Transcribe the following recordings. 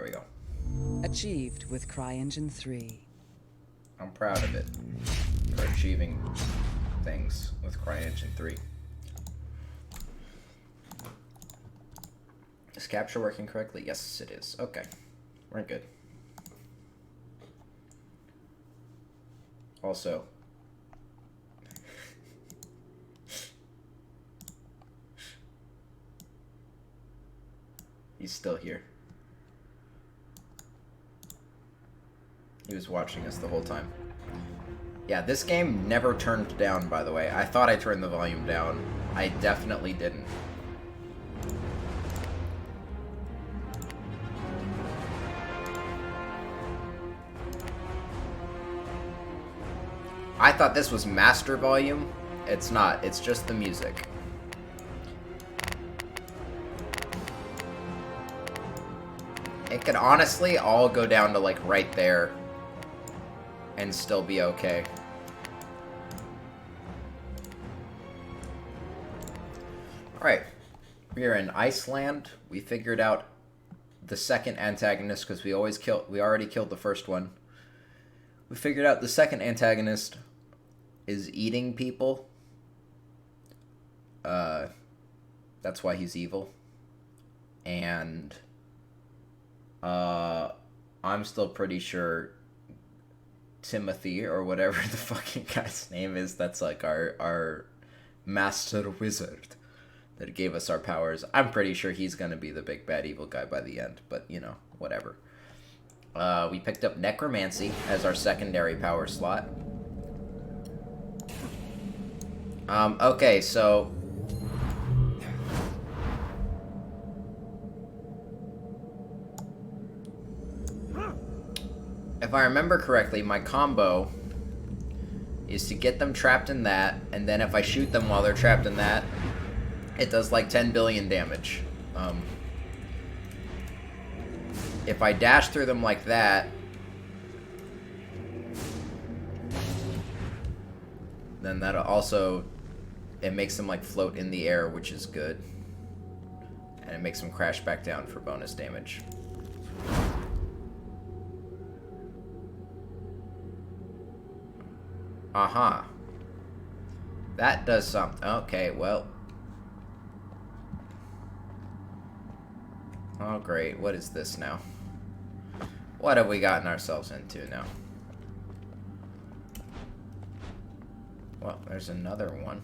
There we go. Achieved with CryEngine 3. I'm proud of it for achieving things with CryEngine 3. Is capture working correctly? Yes, it is. Okay. We're good. Also, he's still here. He was watching us the whole time. Yeah, this game never turned down, by the way. I thought I turned the volume down. I definitely didn't. I thought this was master volume. It's not. It's just the music. It could honestly all go down to like right there and still be okay. Alright. We are in Iceland. We figured out the second antagonist because we already killed the first one. We figured out the second antagonist is eating people. That's why he's evil. And I'm still pretty sure Timothy, or whatever the fucking guy's name is, that's like our master wizard that gave us our powers. I'm pretty sure he's gonna be the big bad evil guy by the end, but you know, whatever. We picked up Necromancy as our secondary power slot. Okay, so if I remember correctly, my combo is to get them trapped in that, and then if I shoot them while they're trapped in that, it does like 10 billion damage. If I dash through them like that, then that also, it makes them like float in the air, which is good. And it makes them crash back down for bonus damage. Uh-huh. That does something. Okay, well. Oh, great. What is this now? What have we gotten ourselves into now? Well, there's another one.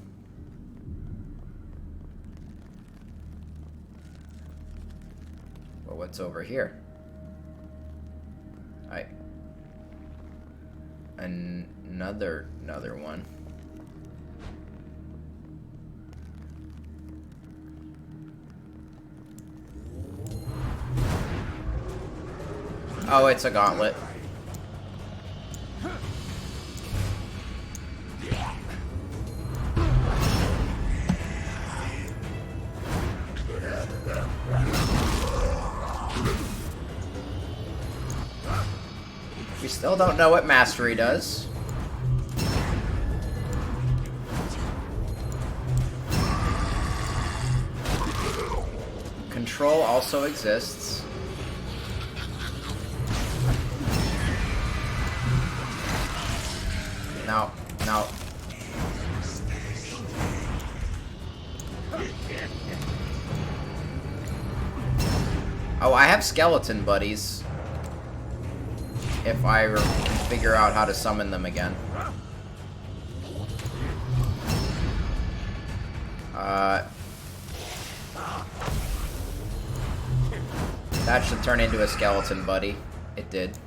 Well, what's over here? Another one. Oh, it's a gauntlet. We still don't know what Mastery does. Control also exists. No. Oh, I have skeleton buddies. If I can figure out how to summon them again. That should turn into a skeleton buddy. It did.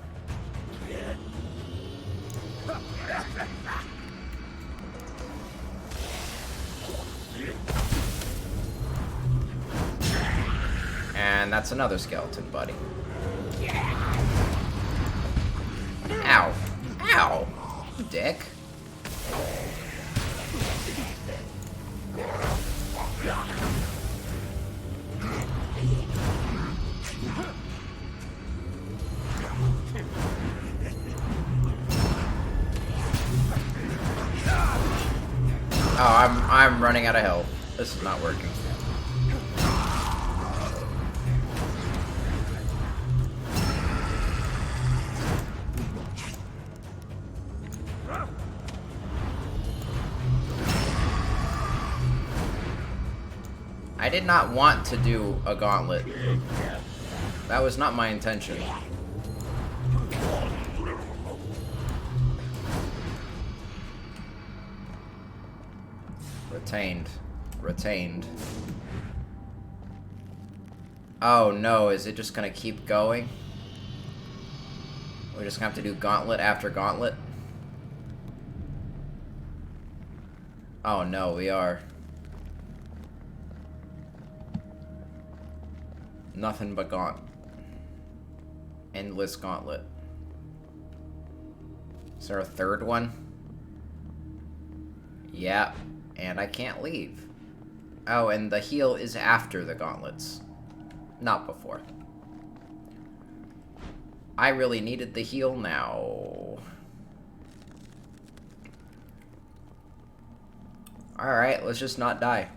And that's another skeleton buddy. Ow. Ow. You dick. Oh, I'm running out of health. This is not working. did not want to do a gauntlet. That was not my intention. Retained. Retained. Oh no, is it just gonna keep going? We're just gonna have to do gauntlet after gauntlet? Oh no, we are. Nothing but endless gauntlet. Is there a third one? Yeah, and I can't leave. Oh, and the heal is after the gauntlets, not before. I really needed the heal now. Alright, let's just not die.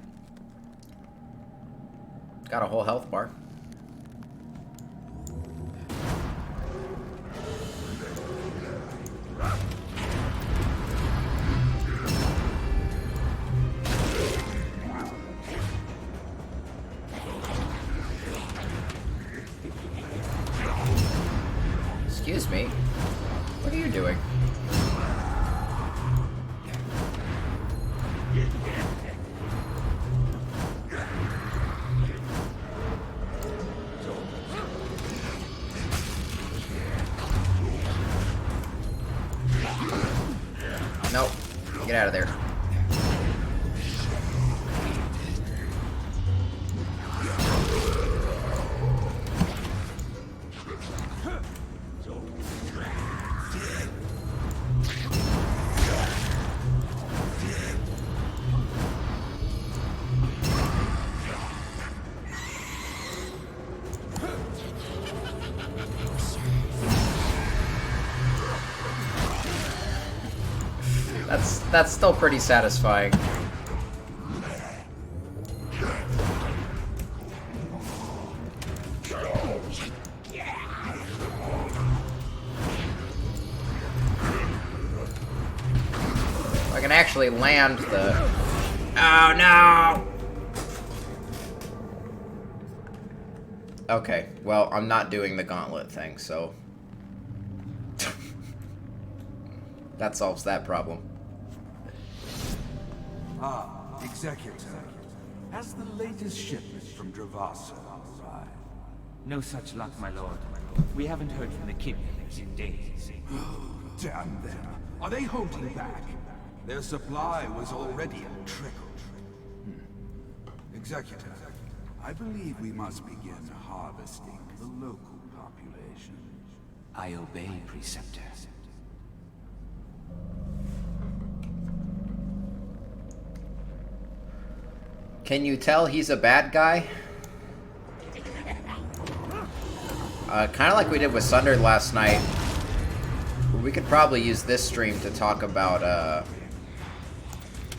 Got a whole health bar. Excuse me. What are you doing? Nope. Get out of there. That's still pretty satisfying. I can actually land the... Oh no! Okay, well, I'm not doing the gauntlet thing, so... that solves that problem. Ah, Executor. Has the latest shipment from Dravasa arrived? No such luck, my lord. We haven't heard from the kidnappers in days. Damn them. Are they holding back? Their supply was already a trickle. Executor, I believe we must begin harvesting the local population. I obey, Preceptor. Can you tell he's a bad guy? Kind of like we did with Sundered last night. We could probably use this stream to talk about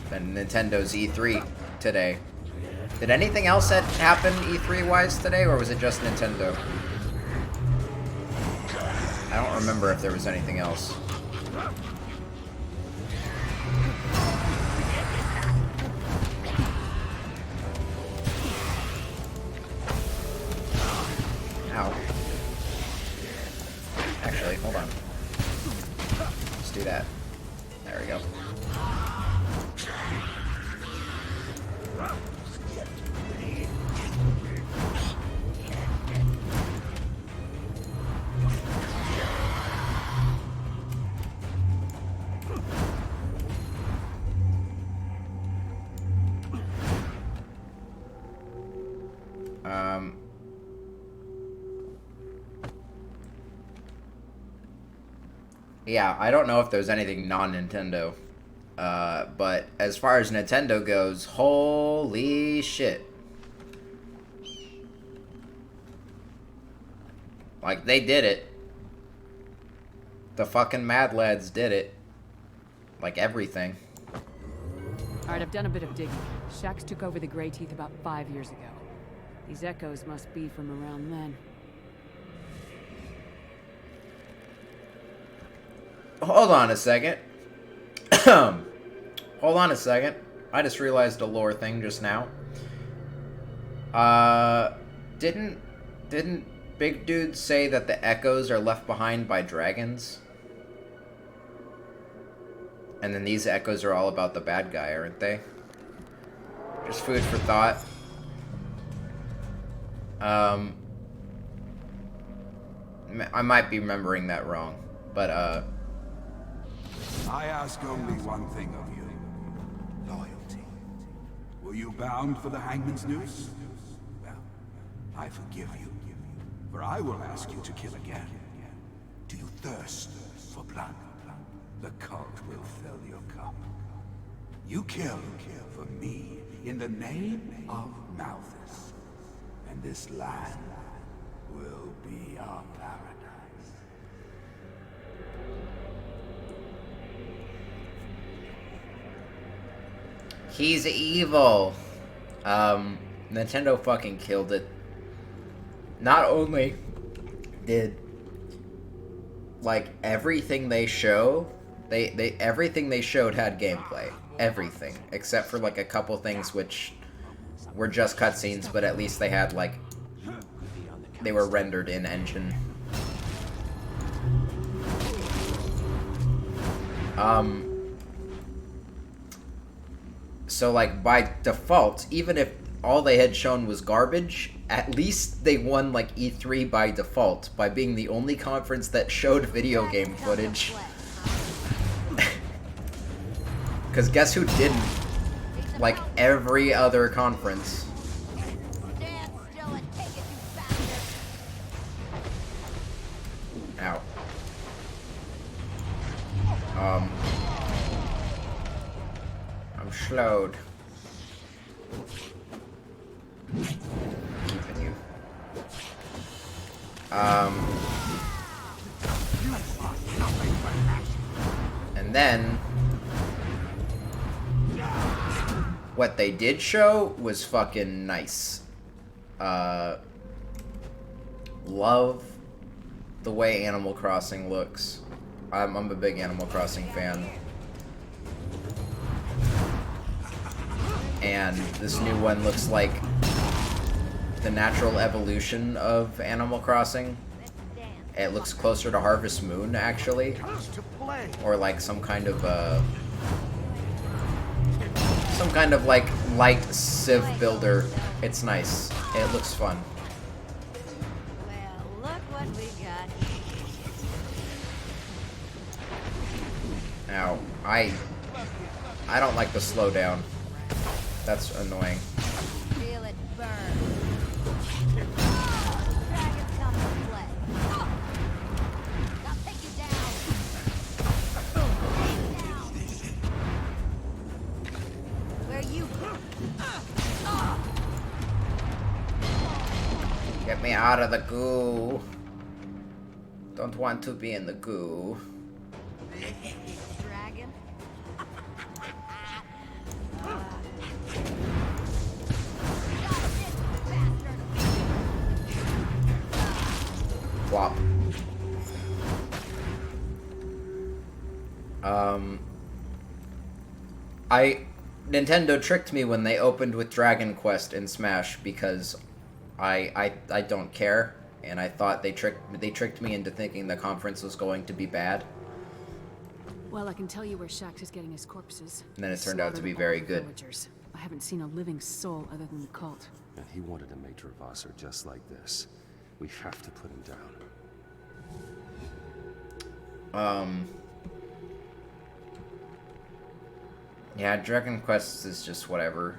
Nintendo's E3 today. Did anything else that happened E3-wise today, or was it just Nintendo? I don't remember if there was anything else. Ow. Actually, hold on. Let's do that. There we go. Yeah, I don't know if there's anything non-Nintendo. But as far as Nintendo goes, holy shit. Like, they did it. The fucking Mad Lads did it. Like, everything. Alright, I've done a bit of digging. Shax took over the Grey Teeth about 5 years ago. These echoes must be from around then. Hold on a second. Hold on a second. I just realized a lore thing just now. Didn't Big Dude say that the echoes are left behind by dragons? And then these echoes are all about the bad guy, aren't they? Just food for thought. I might be remembering that wrong, but I ask only one thing of you. Loyalty. Were you bound for the hangman's noose? Well, I forgive you. For I will ask you to kill again. Do you thirst for blood? The cult will fill your cup. You kill for me in the name of Malthus. And this land will be our paradise. he's evil. Nintendo fucking killed it. Not only did like everything they show, they everything they showed had gameplay. Everything except for like a couple things which were just cutscenes, but at least they had like they were rendered in engine. So like by default, even if all they had shown was garbage, at least they won like E3 by default by being the only conference that showed video game footage. Because guess who didn't? Like every other conference. Ow. I'm slowed. Keeping you. And then what they did show was fucking nice. Love the way Animal Crossing looks. I'm a big Animal Crossing fan. And this new one looks like the natural evolution of Animal Crossing. It looks closer to Harvest Moon, actually. Or like some kind of like light Civ builder. It's nice. It looks fun. Well, look what we got. Ow. I don't like the slowdown. That's annoying. Feel it burn. Dragons come to play. I'll take you down. Take you down. Where you? Get me out of the goo. Don't want to be in the goo. Dragon. Flop. Nintendo tricked me when they opened with Dragon Quest in Smash because I don't care, and I thought they tricked me into thinking the conference was going to be bad. Well, I can tell you where Shax is getting his corpses. And then it turned out to be very good. Villagers. I haven't seen a living soul other than the cult. And he wanted a Major Vassar just like this. We have to put him down. Yeah, Dragon Quest is just whatever.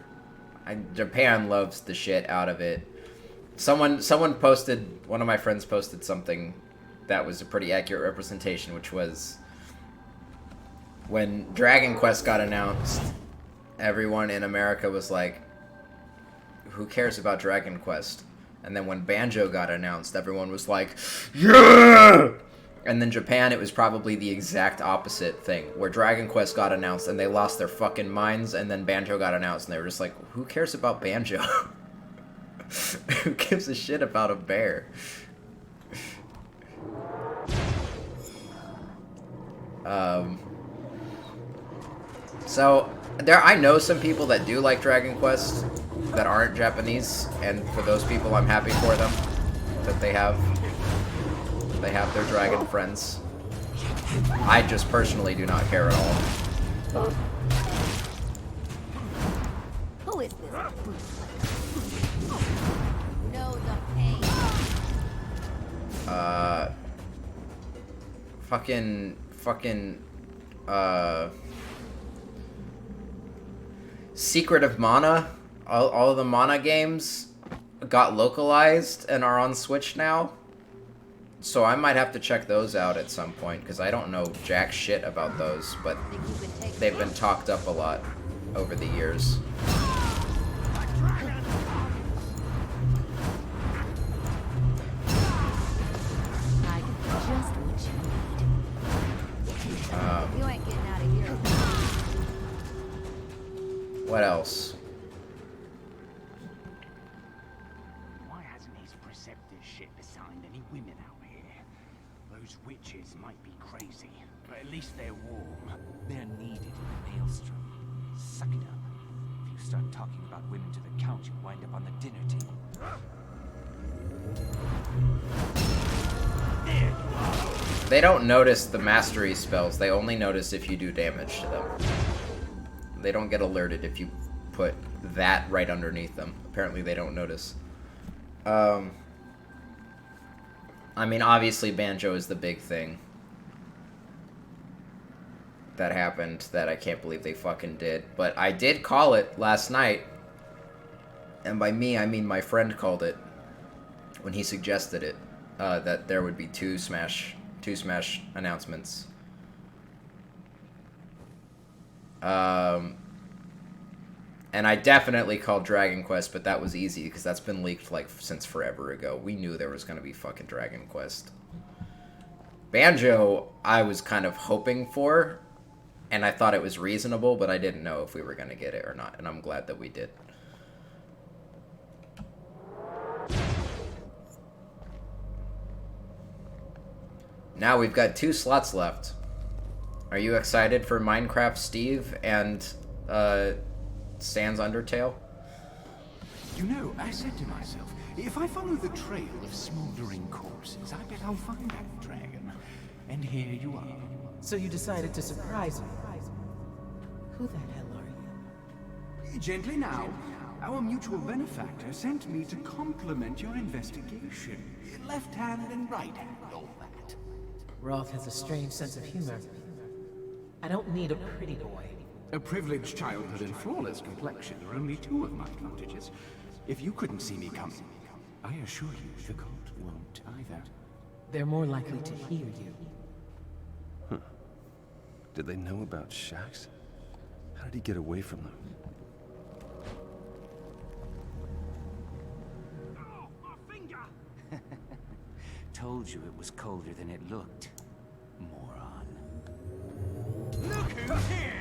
Japan loves the shit out of it. Someone posted, one of my friends posted something that was a pretty accurate representation, which was when Dragon Quest got announced, everyone in America was like, who cares about Dragon Quest? And then when Banjo got announced, everyone was like, yeah! And then Japan, it was probably the exact opposite thing, where Dragon Quest got announced and they lost their fucking minds, and then Banjo got announced and they were just like, who cares about Banjo? Who gives a shit about a bear? So, I know some people that do like Dragon Quest. that aren't Japanese, and for those people, I'm happy for them that they have their dragon friends. I just personally do not care at all. Who is this? Know the pain. Secret of Mana. All of the Mana games got localized and are on Switch now. So I might have to check those out at some point, because I don't know jack shit about those, but they've been talked up a lot over the years. I got just what you need. You ain't getting out of here. What else? Why hasn't his preceptor's ship assigned any women out here? Those witches might be crazy, but at least they're warm. They're needed in the maelstrom. Suck it up. If you start talking about women to the count, you'll wind up on the dinner table. They don't notice the mastery spells. They only notice if you do damage to them. They don't get alerted if you put that right underneath them. Apparently they don't notice. I mean, obviously Banjo is the big thing that happened that I can't believe they fucking did. But I did call it last night. And by me, I mean my friend called it when he suggested it. That there would be two Smash announcements. And I definitely called Dragon Quest, but that was easy because that's been leaked like since forever ago. We knew there was going to be fucking Dragon Quest. Banjo, I was kind of hoping for, and I thought it was reasonable, but I didn't know if we were going to get it or not, and I'm glad that we did. Now we've got 2 slots left. Are you excited for Minecraft Steve and Sans Undertale? You know, I said to myself, if I follow the trail of smoldering corpses, I bet I'll find that dragon. And here you are. So you decided to surprise me. Who the hell are you? Gently now. Our mutual benefactor sent me to compliment your investigation. Left hand and right hand, all that. Roth has a strange sense of humor. I don't need a pretty boy. A privileged childhood and flawless complexion are only 2 of my advantages. If you couldn't see me coming, I assure you the cult won't either. They're more likely to hear you. Did they know about Shax? How did he get away from them? Oh, my finger! Told you it was colder than it looked. Moron. Look who's here!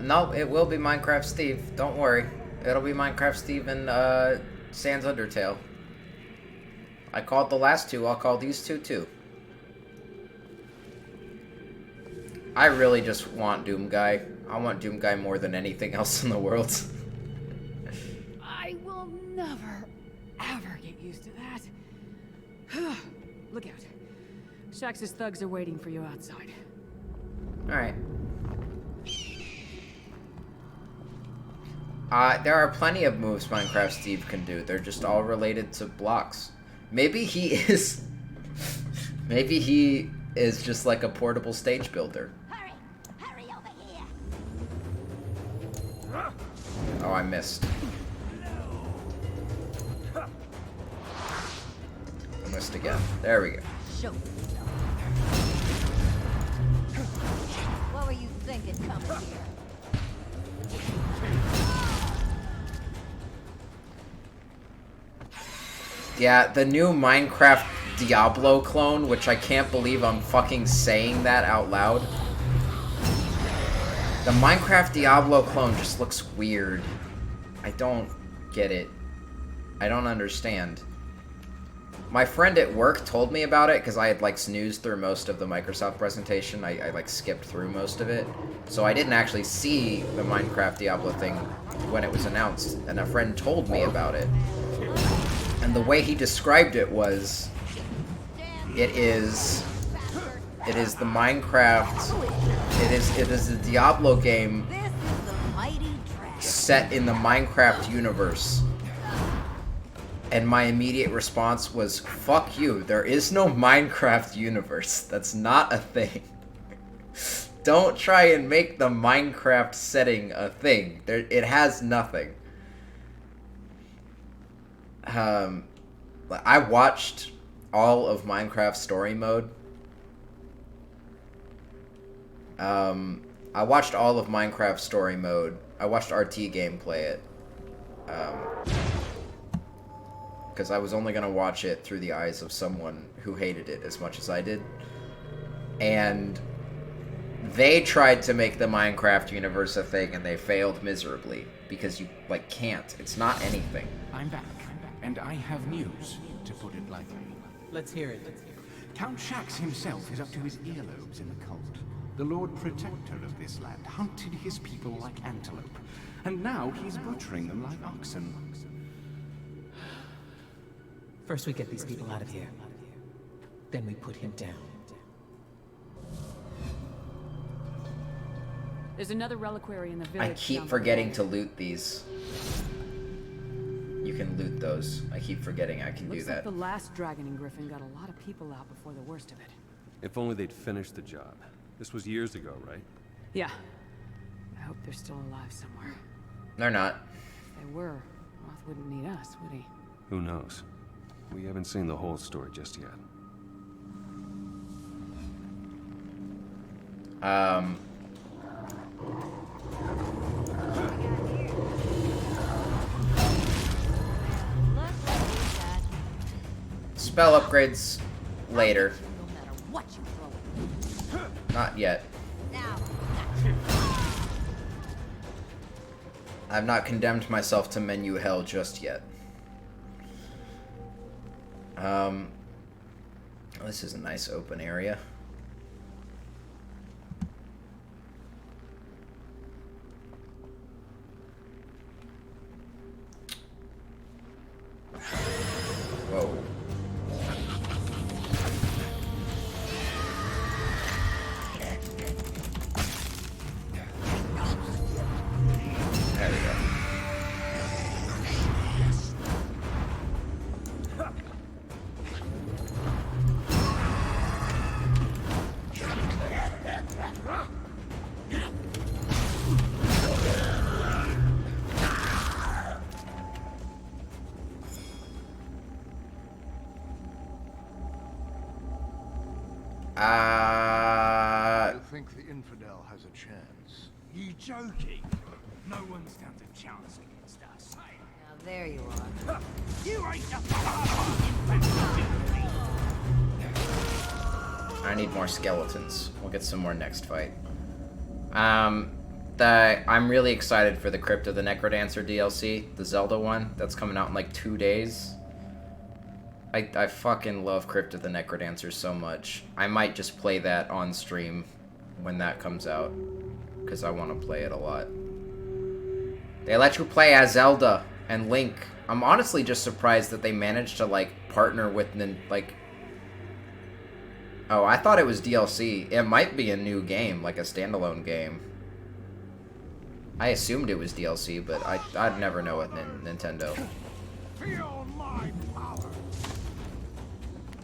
No, it will be Minecraft Steve. Don't worry. It'll be Minecraft Steve and, Sans Undertale. I called the last 2, I'll call these 2 too. I really just want Doomguy. I want Doomguy more than anything else in the world. I will never, ever get used to that. Look out. Shax's thugs are waiting for you outside. Alright. There are plenty of moves Minecraft Steve can do. They're just all related to blocks. Maybe he is... Maybe he is just like a portable stage builder. Hurry! Hurry over here! Oh, I missed. I missed again. There we go. Show yourself. What were you thinking coming here? Yeah, the new Minecraft Diablo clone, which I can't believe I'm fucking saying that out loud. The Minecraft Diablo clone just looks weird. I don't get it. I don't understand. My friend at work told me about it because I had like snoozed through most of the Microsoft presentation. I like skipped through most of it. So I didn't actually see the Minecraft Diablo thing when it was announced, and a friend told me about it. And the way he described it was, it is the Minecraft, it is a Diablo game set in the Minecraft universe. And my immediate response was, fuck you, there is no Minecraft universe. That's not a thing. Don't try and make the Minecraft setting a thing. It has nothing. I watched all of Minecraft Story Mode. I watched all of Minecraft Story Mode. I watched RT Game play it. Because I was only going to watch it through the eyes of someone who hated it as much as I did. And they tried to make the Minecraft universe a thing, and they failed miserably. Because you, like, can't. It's not anything. I'm back, and I have news, to put it lightly. Let's hear it. Count Shax himself is up to his earlobes in the cult. The Lord Protector of this land hunted his people like antelope, and now he's butchering them like oxen. First we get these people out of here. Then we put him down. There's another reliquary in the village. I keep forgetting to loot these. You can loot those. I keep forgetting I can do Looks that. like the last dragon in Griffin got a lot of people out before the worst of it. If only they'd finished the job. This was years ago, right? Yeah. I hope they're still alive somewhere. They're not. If they were, Roth wouldn't need us, would he? Who knows? We haven't seen the whole story just yet. Spell upgrades later. No matter what you throw at Not yet. now. I've not condemned myself to menu hell just yet. This is a nice open area. Whoa. There we go. I think the infidel has a chance. You joking? No one stands a chance against us. Now there you are. You ain't I need more skeletons. We'll get some more next fight. I'm really excited for the Crypt of the Necrodancer DLC, the Zelda one. That's coming out in like 2 days. I fucking love Crypt of the Necrodancer so much. I might just play that on stream when that comes out, because I want to play it a lot. They let you play as Zelda and Link. I'm honestly just surprised that they managed to, like, partner with, like... Oh, I thought it was DLC. It might be a new game, like a standalone game. I assumed it was DLC, but I'd never know with Nintendo. Feel my power.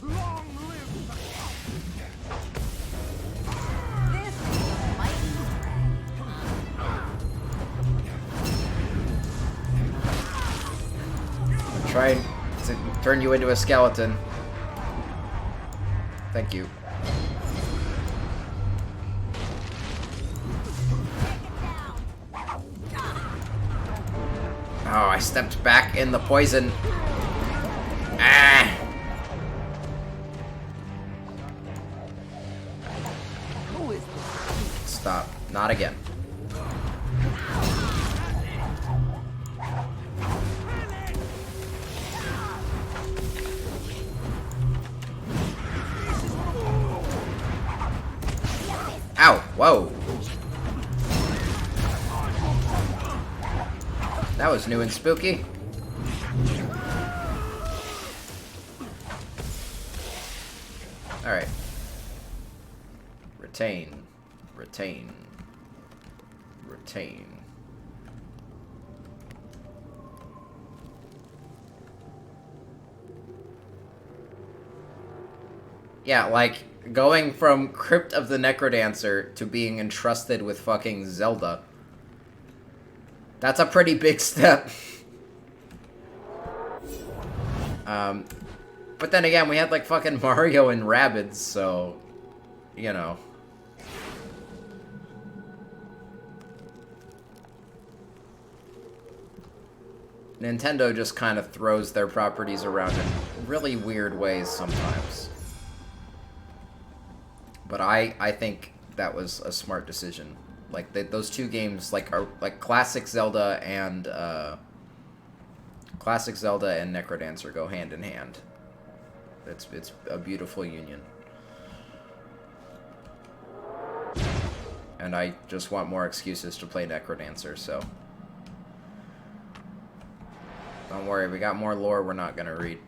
Long live the This is the mighty dragon. Try to turn you into a skeleton. Thank you. Oh, I stepped back in the poison. Ah! Who is this? Stop. Not again. Ow! Whoa! That was new and spooky. Alright. Retain. Retain. Retain. Yeah, like, going from Crypt of the Necrodancer to being entrusted with fucking Zelda. That's a pretty big step. But then again, we had, like, fucking Mario and Rabbids, so, you know. Nintendo just kind of throws their properties around in really weird ways sometimes. But I think that was a smart decision. Like, those two games, like, are like classic Zelda and Necrodancer go hand in hand. It's a beautiful union. And I just want more excuses to play Necrodancer, so. Don't worry, we got more lore we're not gonna read.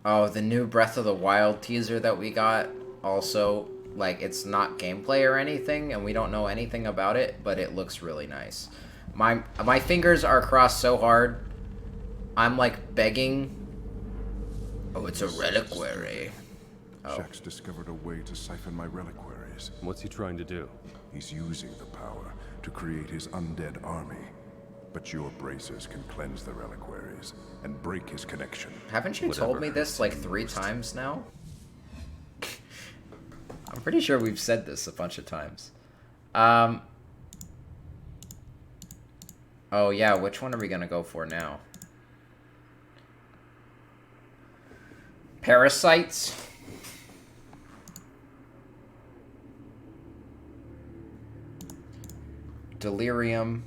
Oh, the new Breath of the Wild teaser that we got, also, like, it's not gameplay or anything, and we don't know anything about it, but it looks really nice. My fingers are crossed so hard, I'm, like, begging. Oh, it's a reliquary. Oh. Shaxx discovered a way to siphon my reliquaries. What's he trying to do? He's using the power to create his undead army. But your bracers can cleanse the reliquaries and break his connection. Haven't you told me this like 3 times now? I'm pretty sure we've said this a bunch of times. Oh yeah, which one are we gonna go for now? Parasites? Delirium.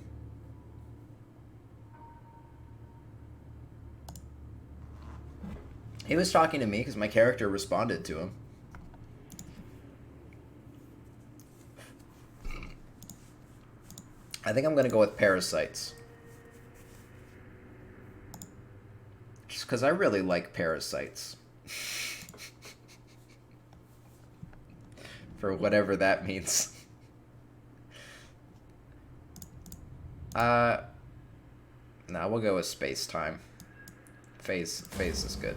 He was talking to me because my character responded to him. I think I'm going to go with Parasites. Just because I really like Parasites. For whatever that means. Nah, we'll go with Space Time. Phase is good.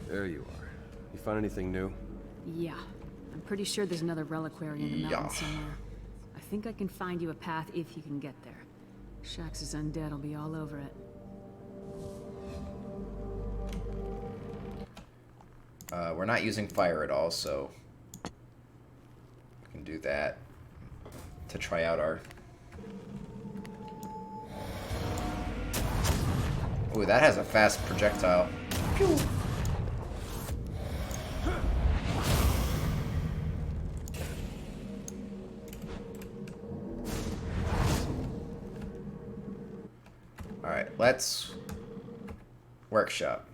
There you are. You find anything new? Yeah. I'm pretty sure there's another reliquary in the mountain somewhere. I think I can find you a path if you can get there. Shaxx' undead will be all over it. We're not using fire at all, so we can do that to try out our... Ooh, that has a fast projectile. Pew. Alright, let's workshop.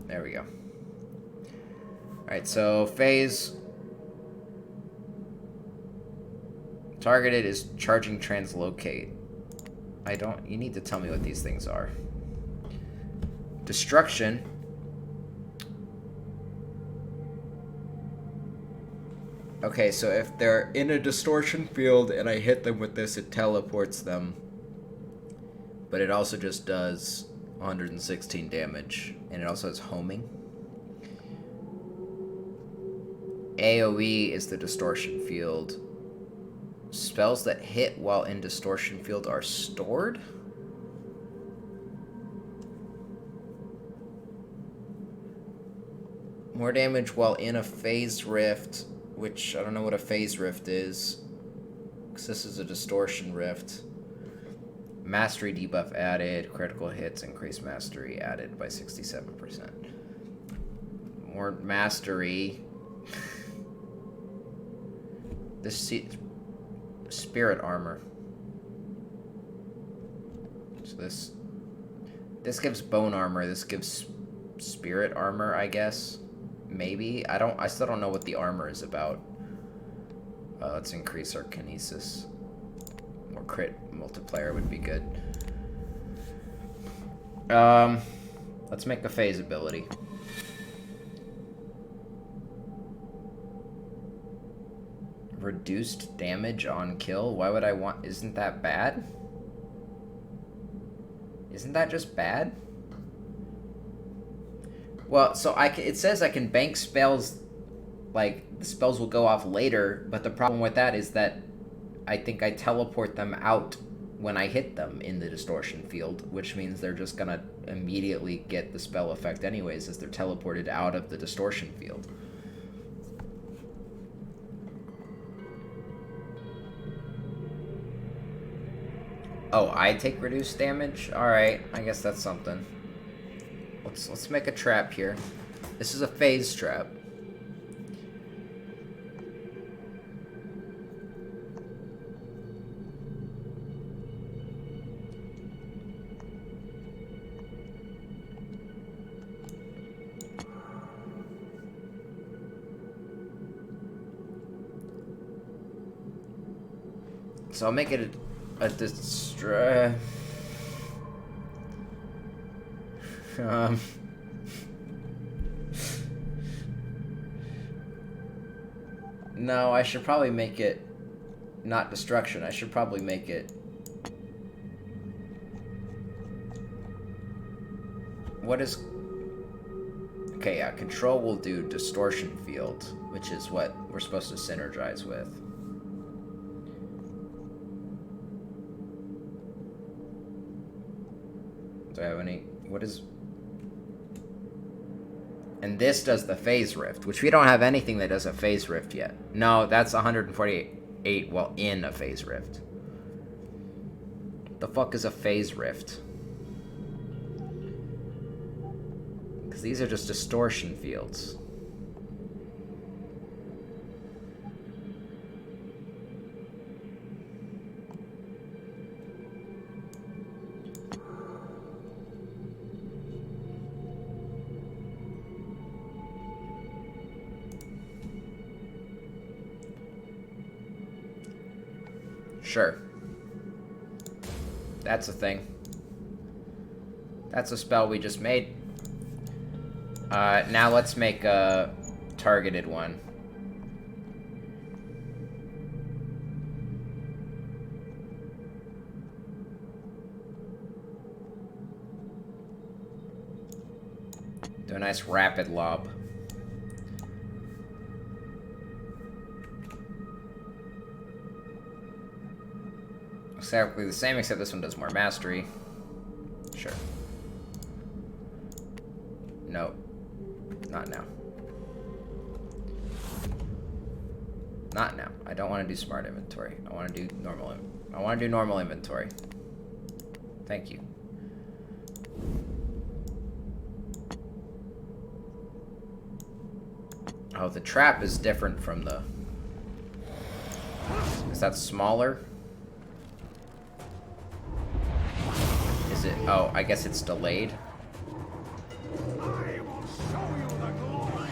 There we go. Alright, so phase targeted is charging translocate. You need to tell me what these things are. Destruction. Okay, so if they're in a distortion field and I hit them with this, it teleports them. But it also just does 116 damage. And it also has homing. AoE is the distortion field. Spells that hit while in distortion field are stored? More damage while in a phase rift, which I don't know what a phase rift is, because this is a distortion rift. Mastery debuff added, critical hits increase mastery added by 67%. More mastery. spirit armor. So this gives bone armor. This gives spirit armor, I guess. Maybe. I still don't know what the armor is about. Let's increase our kinesis. More crit multiplier would be good. Let's make a phase ability. Reduced damage on kill? Why would I want... Isn't that bad? Isn't that just bad? Well, so it says I can bank spells, like, the spells will go off later, but the problem with that is that I think I teleport them out when I hit them in the distortion field, which means they're just gonna immediately get the spell effect anyways, as they're teleported out of the distortion field. Oh, I take reduced damage? Alright, I guess that's something. Let's make a trap here. This is a phase trap. So I'll make it a no, I should probably make it not destruction. I should probably make it... What is... Okay, yeah, control will do distortion field, which is what we're supposed to synergize with. Do I have any... What is... And this does the phase rift, which we don't have anything that does a phase rift yet. No, that's 148 while in a phase rift. The fuck is a phase rift? Because these are just distortion fields. Sure. That's a thing. That's a spell we just made. Now let's make a targeted one. Do a nice rapid lob. Exactly the same, except this one does more mastery. Sure. No. Not now. Not now. I don't want to do smart inventory. I want to do normal. I want to do normal inventory. Thank you. Oh, the trap is different from the... Is that smaller? Is it... Oh, I guess it's delayed. I will show you the glory.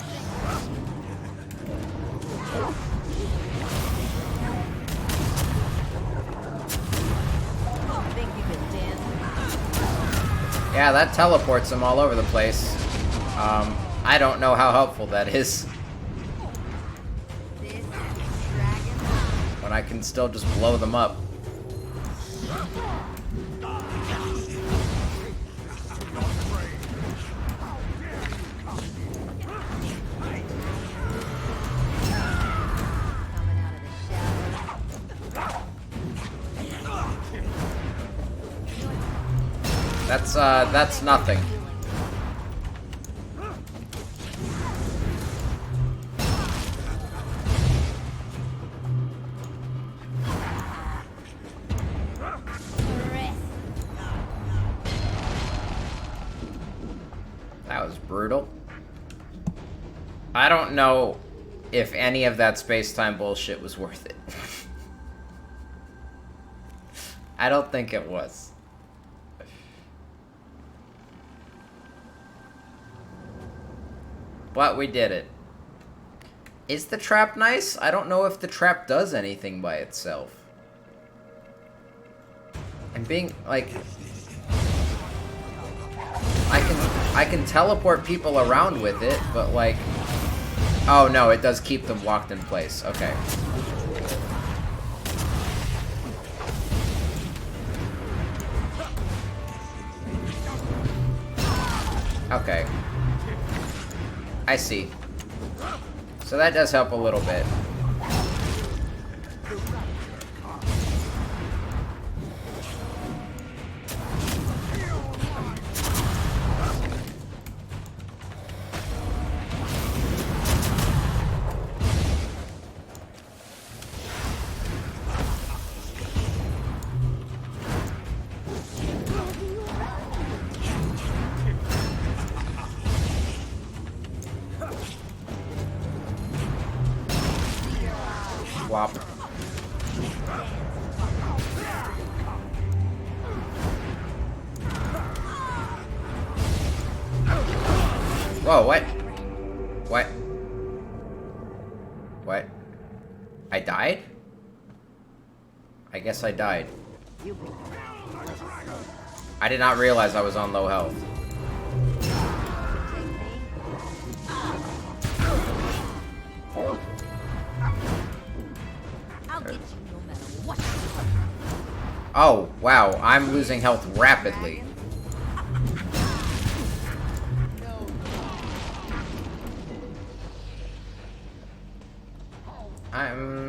Think you can dance? Yeah, that teleports them all over the place. I don't know how helpful that is. When I can still just blow them up. That's nothing. That was brutal. I don't know if any of that space-time bullshit was worth it. I don't think it was. But we did it. Is the trap nice? I don't know if the trap does anything by itself. And being, like... I can teleport people around with it, but like... Oh no, it does keep them locked in place. Okay. Okay. I see. So that does help a little bit. Wop. Whoa, what? What? What? I died? I guess I died. I did not realize I was on low health. Oh, wow, I'm losing health rapidly.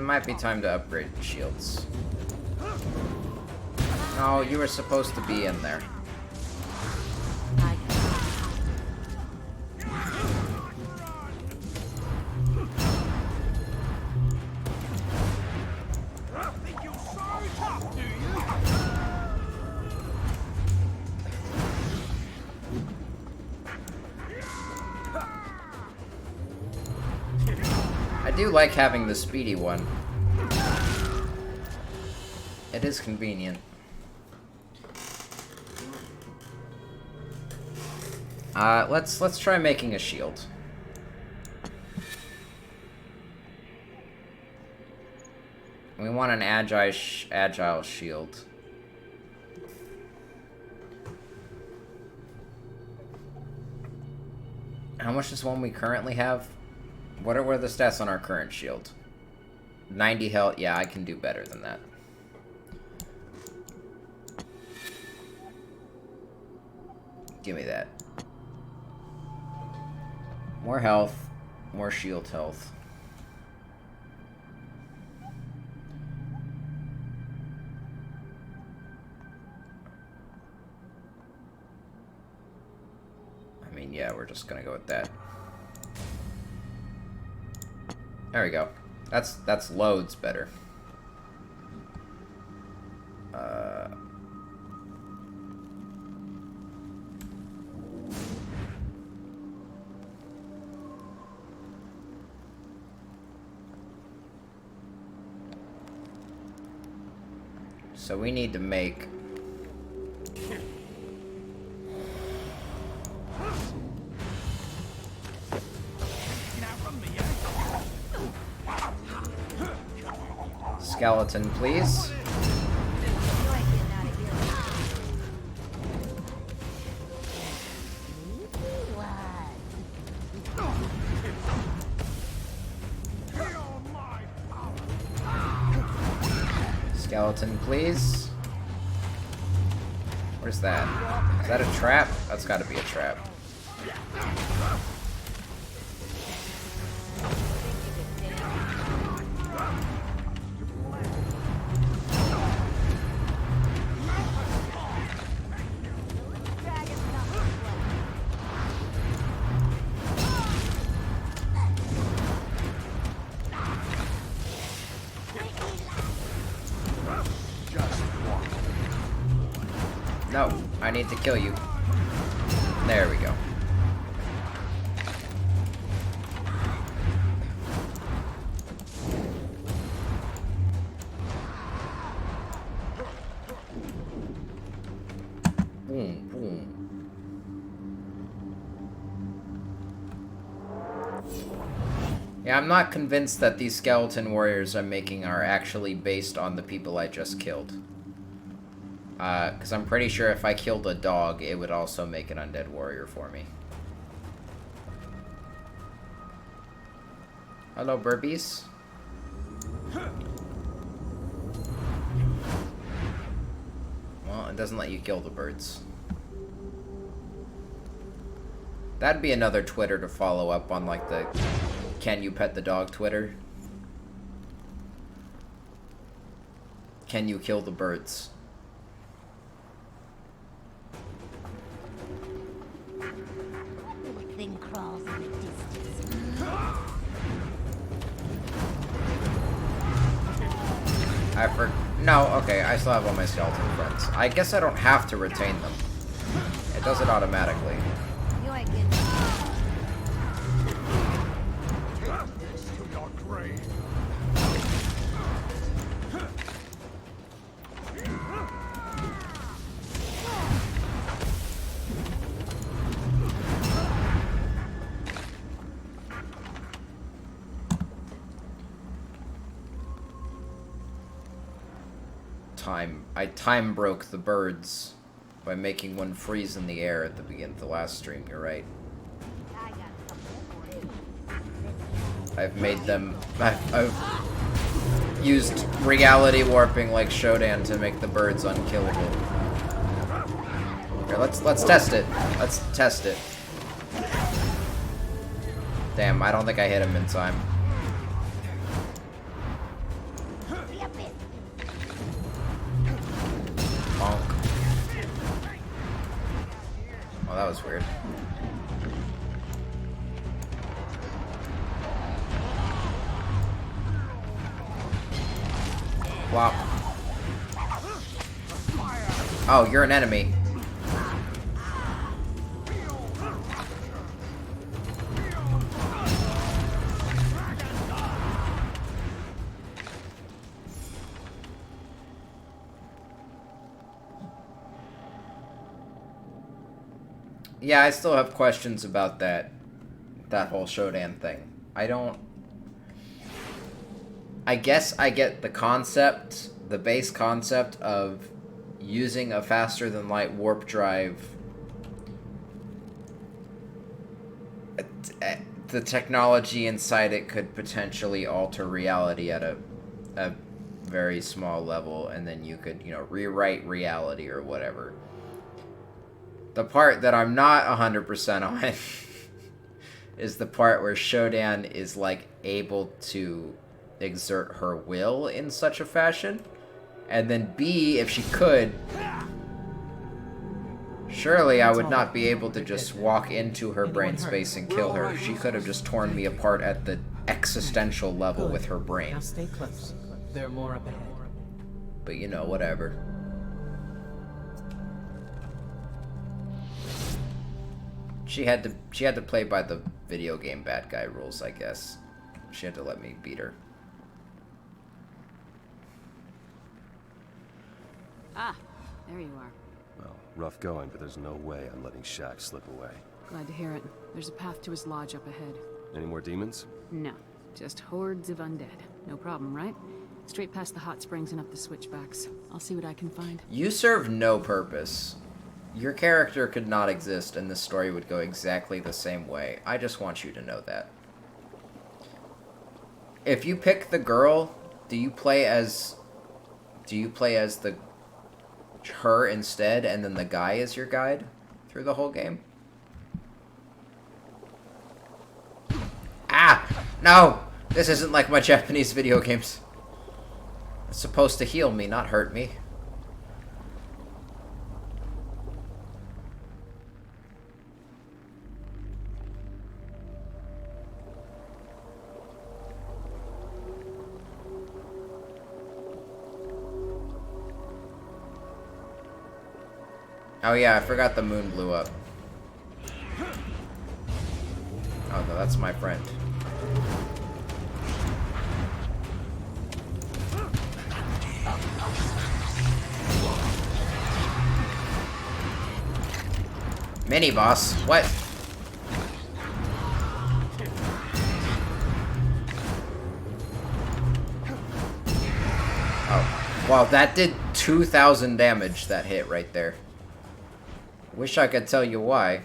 Might be time to upgrade the shields. No, you were supposed to be in there. I do like having the speedy one. It is convenient. Let's try making a shield. We want an agile shield. How much is one we currently have? What are the stats on our current shield? 90 health. Yeah, I can do better than that. Give me that. More health, more shield health. I mean, yeah, we're just gonna go with that. There we go. That's loads better. So we need to make... Skeleton, please. Skeleton, please. Where's that? Is that a trap? That's gotta be a trap. No, I need to kill you. There we go. Yeah, I'm not convinced that these skeleton warriors I'm making are actually based on the people I just killed. Because I'm pretty sure if I killed a dog, it would also make an undead warrior for me. Hello, Burbies. Well, it doesn't let you kill the birds. That'd be another Twitter to follow up on, like, the can you pet the dog Twitter. Can you kill the birds? Little thing crawls in the distance. No, okay, I still have all my skeleton friends. I guess I don't have to retain them. It does it automatically. You ain't getting I time broke the birds by making one freeze in the air at the beginning of the last stream, you're right. I've made them... I've used reality warping like Shodan to make the birds unkillable. Here, let's test it. Let's test it. Damn, I don't think I hit him in time. Bonk. Oh, that was weird. Wow. Oh, you're an enemy. Yeah, I still have questions about that whole Shodan thing. I guess I get the concept, the base concept of using a faster than light warp drive. The technology inside it could potentially alter reality at a very small level, and then you could, rewrite reality or whatever. The part that I'm not 100% on is the part where Shodan is, like, able to exert her will in such a fashion. And then B, if she could, surely I would not be able to just walk into her brain space and kill her. She could have just torn me apart at the existential level with her brain. Now stay close. There are more up ahead. But whatever. She had to play by the video game bad guy rules, I guess. She had to let me beat her. Ah, there you are. Well, rough going, but there's no way I'm letting Shaq slip away. Glad to hear it. There's a path to his lodge up ahead. Any more demons? No, just hordes of undead. No problem, right? Straight past the hot springs and up the switchbacks. I'll see what I can find. You serve no purpose. Your character could not exist and this story would go exactly the same way. I just want you to know that. If you pick the girl, do you play as her instead, and then the guy is your guide through the whole game? Ah! No! This isn't like my Japanese video games. It's supposed to heal me, not hurt me. Oh yeah, I forgot the moon blew up. Oh no, that's my friend. Mini boss, what? Wow, that did 2,000 damage, that hit right there. Wish I could tell you why.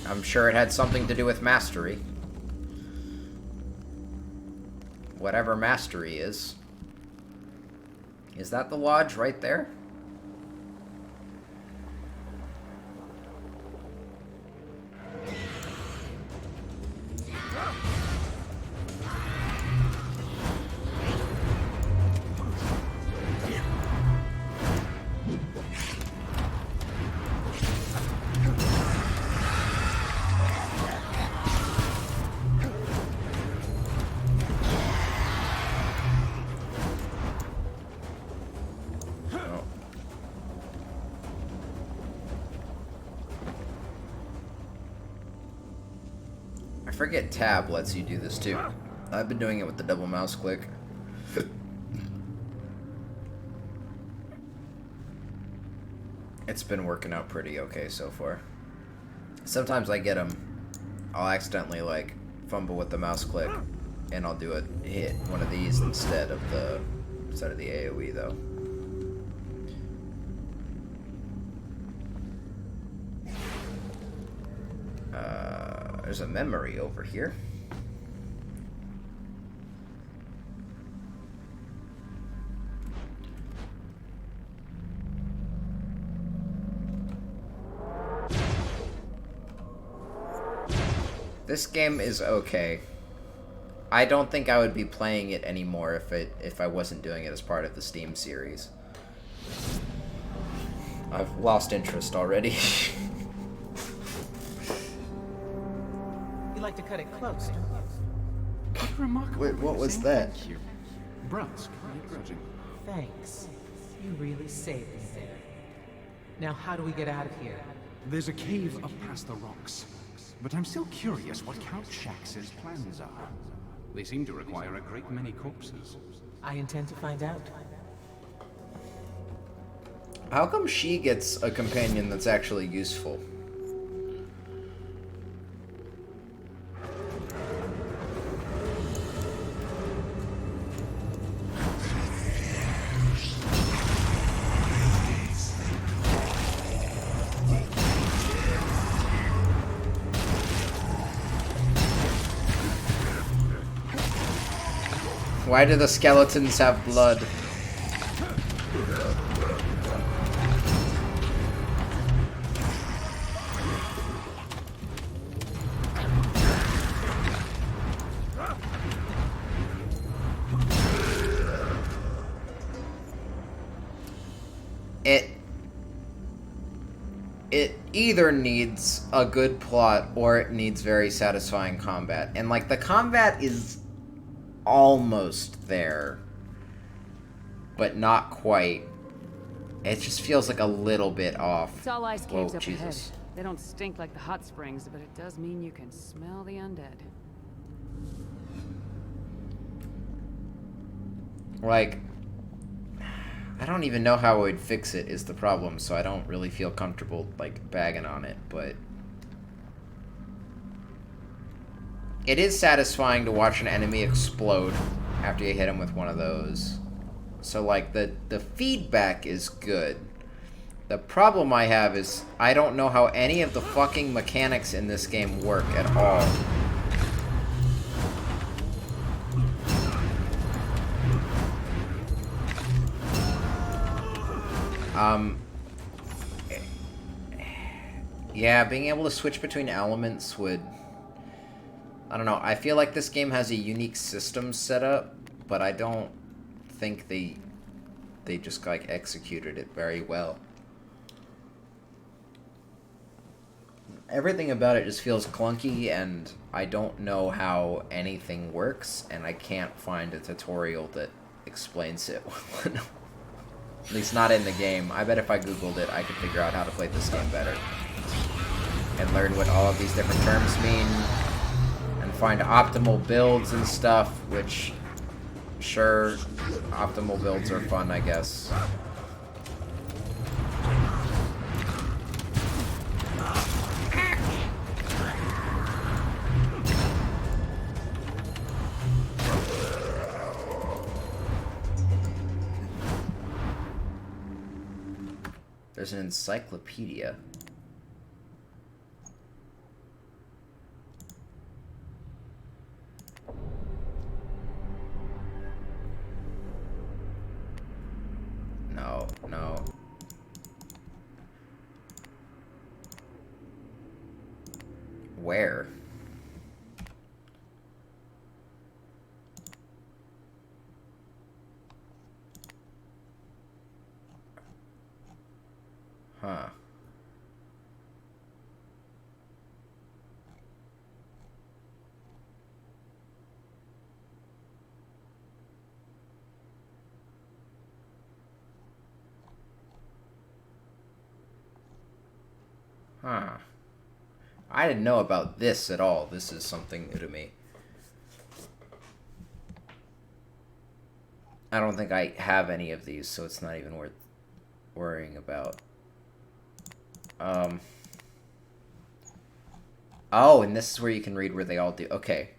I'm sure it had something to do with mastery. Whatever mastery is. Is that the lodge right there? I forget tab lets you do this too. I've been doing it with the double mouse click. It's been working out pretty okay so far. Sometimes I get them, I'll accidentally like fumble with the mouse click, and I'll do hit one of these instead of the AoE though. There's a memory over here. This game is okay. I don't think I would be playing it anymore if I wasn't doing it as part of the Steam series. I've lost interest already. You like to cut it close, don't you? What remarkable. Wait, what was that? Thank you. Brusque, grudging. Thanks. You really saved me there. Now, how do we get out of here? There's a cave up past the rocks. But I'm still curious what Count Shax's plans are. They seem to require a great many corpses. I intend to find out. How come she gets a companion that's actually useful? Why do the skeletons have blood? It either needs a good plot or it needs very satisfying combat. And like the combat is almost there, but not quite. It just feels like a little bit off. It's all ice caves Whoa, up Jesus. ahead. They don't stink like the hot springs, but it does mean you can smell the undead. Like, I don't even know how I would fix it is the problem, so I don't really feel comfortable, like, bagging on it, but it is satisfying to watch an enemy explode after you hit him with one of those. So, like, the feedback is good. The problem I have is I don't know how any of the fucking mechanics in this game work at all. Yeah, being able to switch between elements would... I don't know, I feel like this game has a unique system set up, but I don't think they just, like, executed it very well. Everything about it just feels clunky, and I don't know how anything works, and I can't find a tutorial that explains it well enough. At least not in the game. I bet if I googled it, I could figure out how to play this game better. And learn what all of these different terms mean. And find optimal builds and stuff, which Sure, optimal builds are fun, I guess. There's an encyclopedia. No, no. Where? Huh. Huh. I didn't know about this at all. This is something new to me. I don't think I have any of these, so it's not even worth worrying about. Oh, and this is where you can read where they all do. Okay.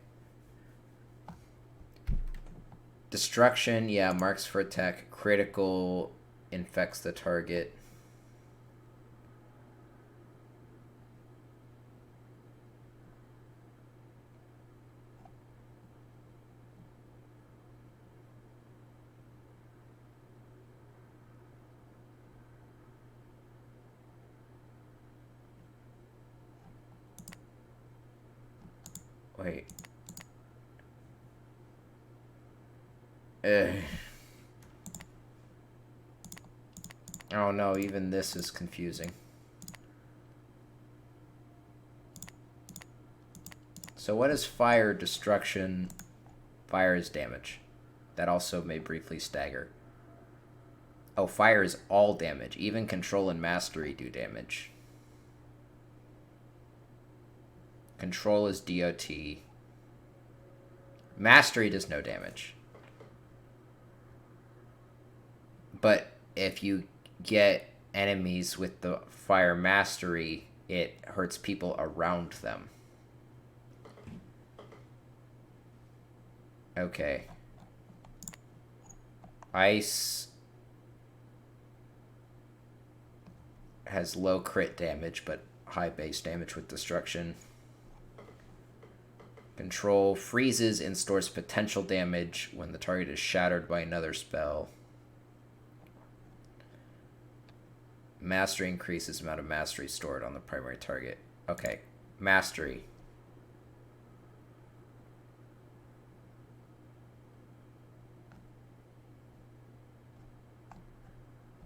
Destruction, yeah, marks for attack. Critical infects the target. Wait. Oh no, even this is confusing. So what is fire? Destruction. Fire is damage. That also may briefly stagger. Oh, fire is all damage. Even control and mastery do damage. Control is DOT. Mastery does no damage. But if you get enemies with the fire mastery, it hurts people around them. Okay. Ice has low crit damage, but high base damage with destruction. Control freezes and stores potential damage when the target is shattered by another spell. Mastery increases the amount of mastery stored on the primary target. Okay, mastery.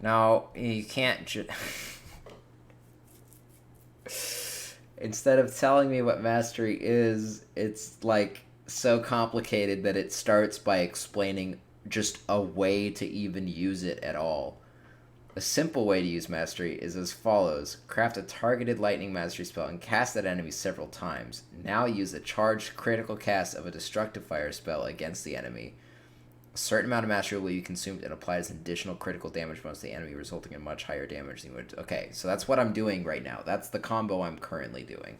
No, you can't just... Instead of telling me what mastery is, it's like so complicated that it starts by explaining just a way to even use it at all. A simple way to use mastery is as follows. Craft a targeted lightning mastery spell and cast that enemy several times. Now use a charged critical cast of a destructive fire spell against the enemy. A certain amount of mastery will be consumed and applied as an additional critical damage bonus to the enemy, resulting in much higher damage than you would... Okay, so that's what I'm doing right now. That's the combo I'm currently doing.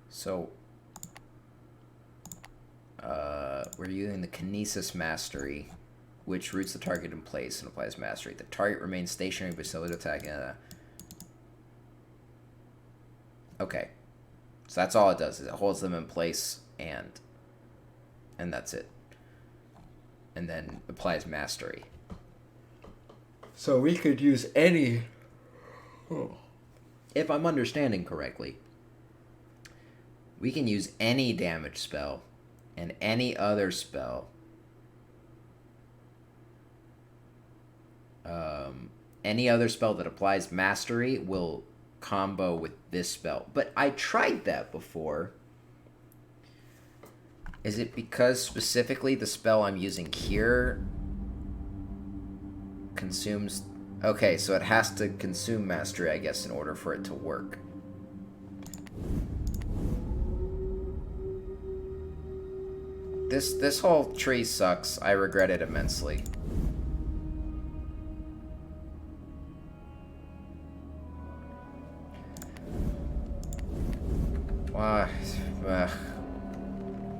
So, we're using the Kinesis Mastery, which roots the target in place and applies mastery. The target remains stationary but still attack. Okay, so that's all it does. Is it holds them in place and that's it. And then applies mastery. So we could use any. If I'm understanding correctly, we can use any damage spell and any other spell. Any other spell that applies mastery will combo with this spell. But I tried that before. Is it because specifically the spell I'm using here consumes Okay, so it has to consume mastery, I guess, in order for it to work. This whole tree sucks. I regret it immensely.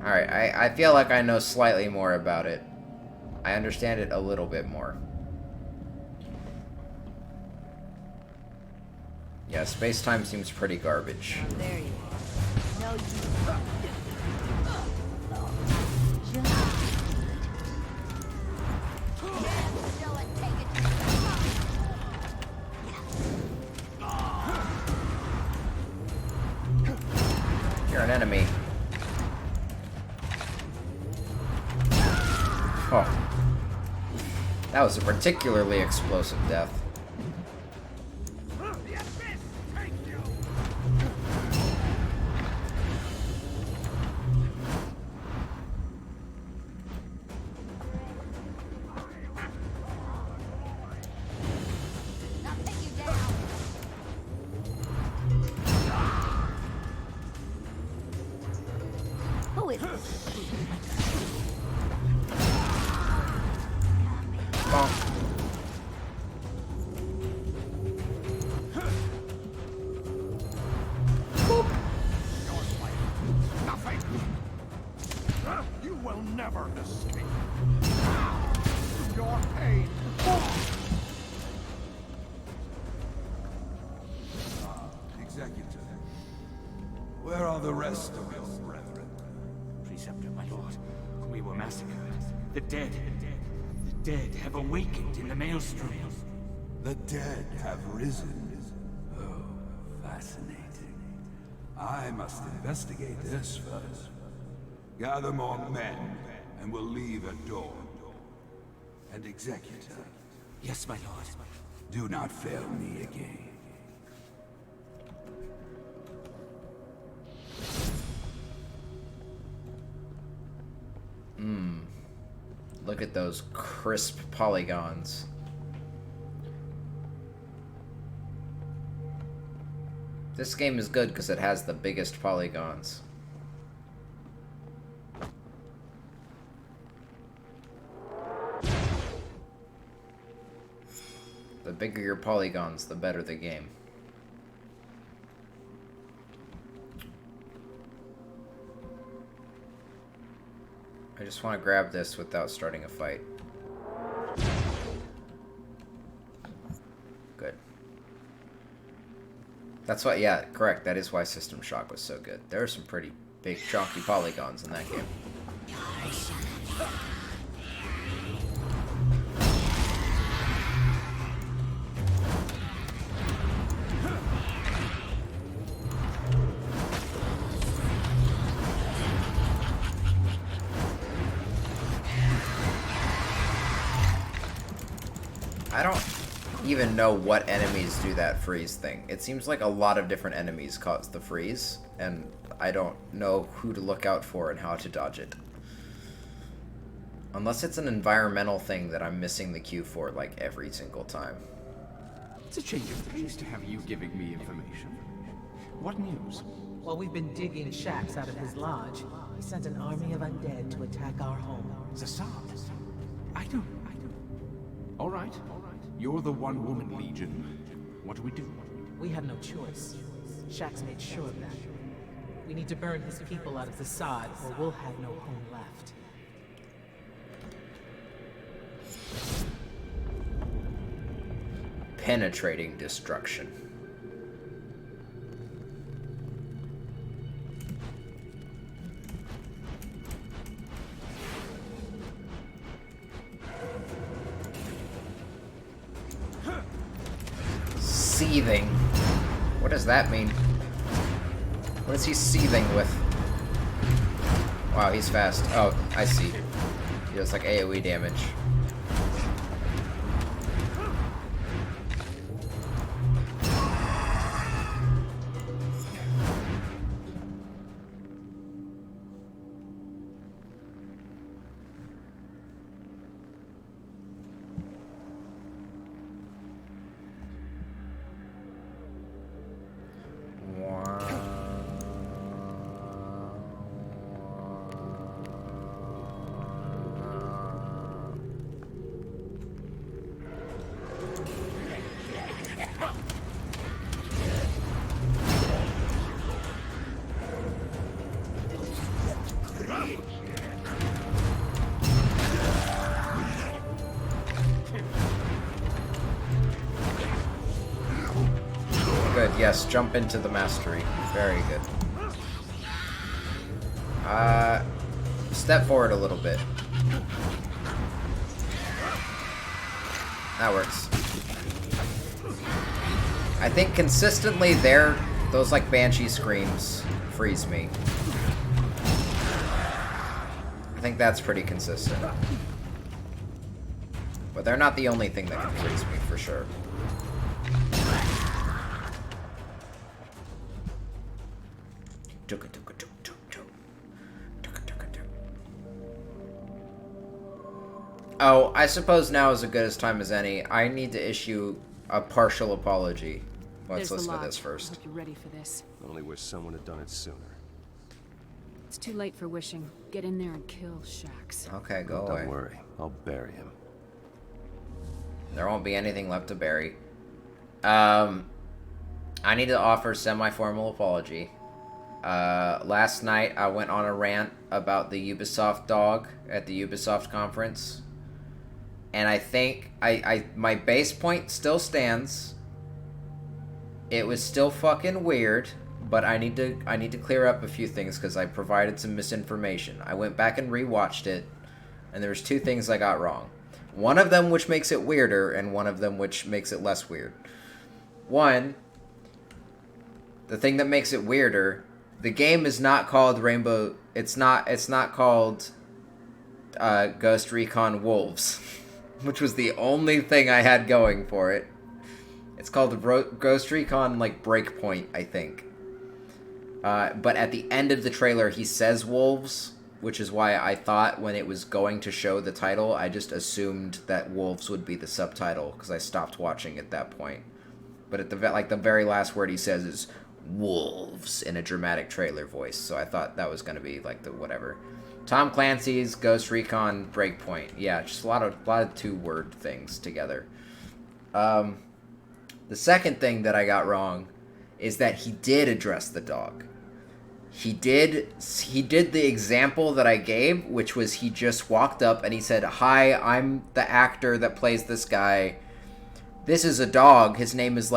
Alright, I feel like I know slightly more about it. I understand it a little bit more. Yeah, space-time seems pretty garbage. There you are. No, you You're an enemy. Oh. That was a particularly explosive death. Who is this? Bonk. Nothing. You will never escape. Your pain. Executor, where are the rest of your brethren? Preceptor, my lord, we were massacred. The dead have awakened in the Maelstrom. The dead have risen. Oh, fascinating. I must investigate this first. Gather more men, and we'll leave at dawn. And Executor, Yes, my lord. do not fail me again. Look at those crisp polygons. This game is good because it has the biggest polygons. The bigger your polygons, the better the game. I just want to grab this without starting a fight. Good. That's why, yeah, correct. That is why System Shock was so good. There are some pretty big, chunky polygons in that game. I don't even know what enemies do that freeze thing. It seems like a lot of different enemies cause the freeze, and I don't know who to look out for and how to dodge it. Unless it's an environmental thing that I'm missing the cue for, like, every single time. It's a change of pace to have you giving me information. What news? While we've been digging Shax out of his lodge, he sent an army of undead to attack our home. Zassad? I don't. All right. You're the one-woman legion. What do we do? We have no choice. Shax made sure of that. We need to burn his people out of the sod, or we'll have no home left. Penetrating destruction. Seething. What does that mean? What is he seething with? Wow, he's fast. Oh, I see. He does like AoE damage. Yes, jump into the mastery. Very good. Step forward a little bit. That works. I think consistently those like Banshee screams freeze me. I think that's pretty consistent. But they're not the only thing that can freeze me, for sure. Oh, I suppose now is as good as time as any. I need to issue a partial apology. Let's listen to this first. I hope you're ready for this. I only wish someone had done it sooner. It's too late for wishing. Get in there and kill Shax. Okay, go away. Don't worry, I'll bury him. There won't be anything left to bury. I need to offer semi-formal apology. Last night I went on a rant about the Ubisoft dog at the Ubisoft conference. And I think my base point still stands. It was still fucking weird, but I need to clear up a few things because I provided some misinformation. I went back and rewatched it, and there's two things I got wrong. One of them which makes it weirder, and one of them which makes it less weird. One, the thing that makes it weirder, the game is not called Rainbow. It's not called Ghost Recon Wolves, which was the only thing I had going for it. It's called Ghost Recon Breakpoint, I think. But at the end of the trailer, he says Wolves, which is why I thought when it was going to show the title, I just assumed that Wolves would be the subtitle because I stopped watching at that point. But at the very last word he says is Wolves in a dramatic trailer voice, so I thought that was going to be the whatever. Tom Clancy's Ghost Recon Breakpoint. Yeah, just a lot of two-word things together. The second thing that I got wrong is that he did address the dog. He did the example that I gave, which was he just walked up and he said, "Hi, I'm the actor that plays this guy. This is a dog. His name is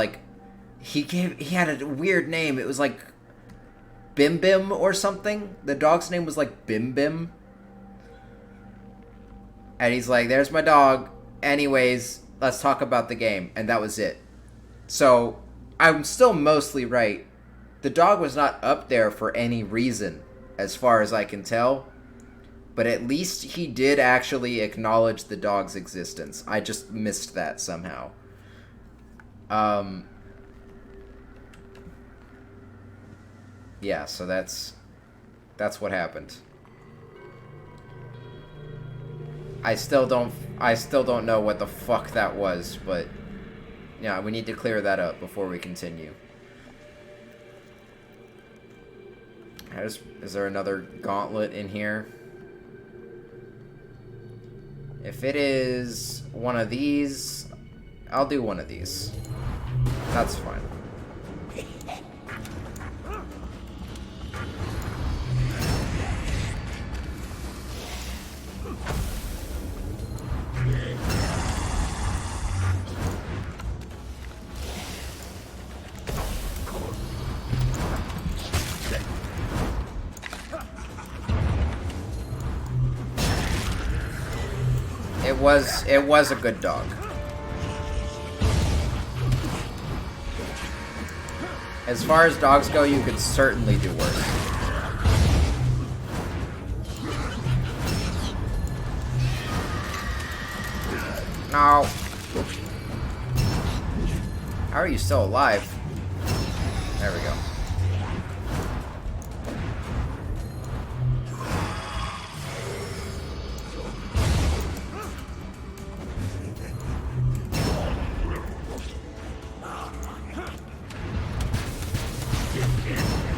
he had a weird name. It was Bim Bim or something. The dog's name was Bim Bim." And he's like, "There's my dog. Anyways, let's talk about the game." And that was it. So, I'm still mostly right. The dog was not up there for any reason, as far as I can tell. But at least he did actually acknowledge the dog's existence. I just missed that somehow. Yeah, so that's what happened. I still don't know what the fuck that was, but yeah, we need to clear that up before we continue. Is there another gauntlet in here? If it is one of these, I'll do one of these. That's fine. It was a good dog. As far as dogs go, you could certainly do worse. No. How are you still alive? There we go.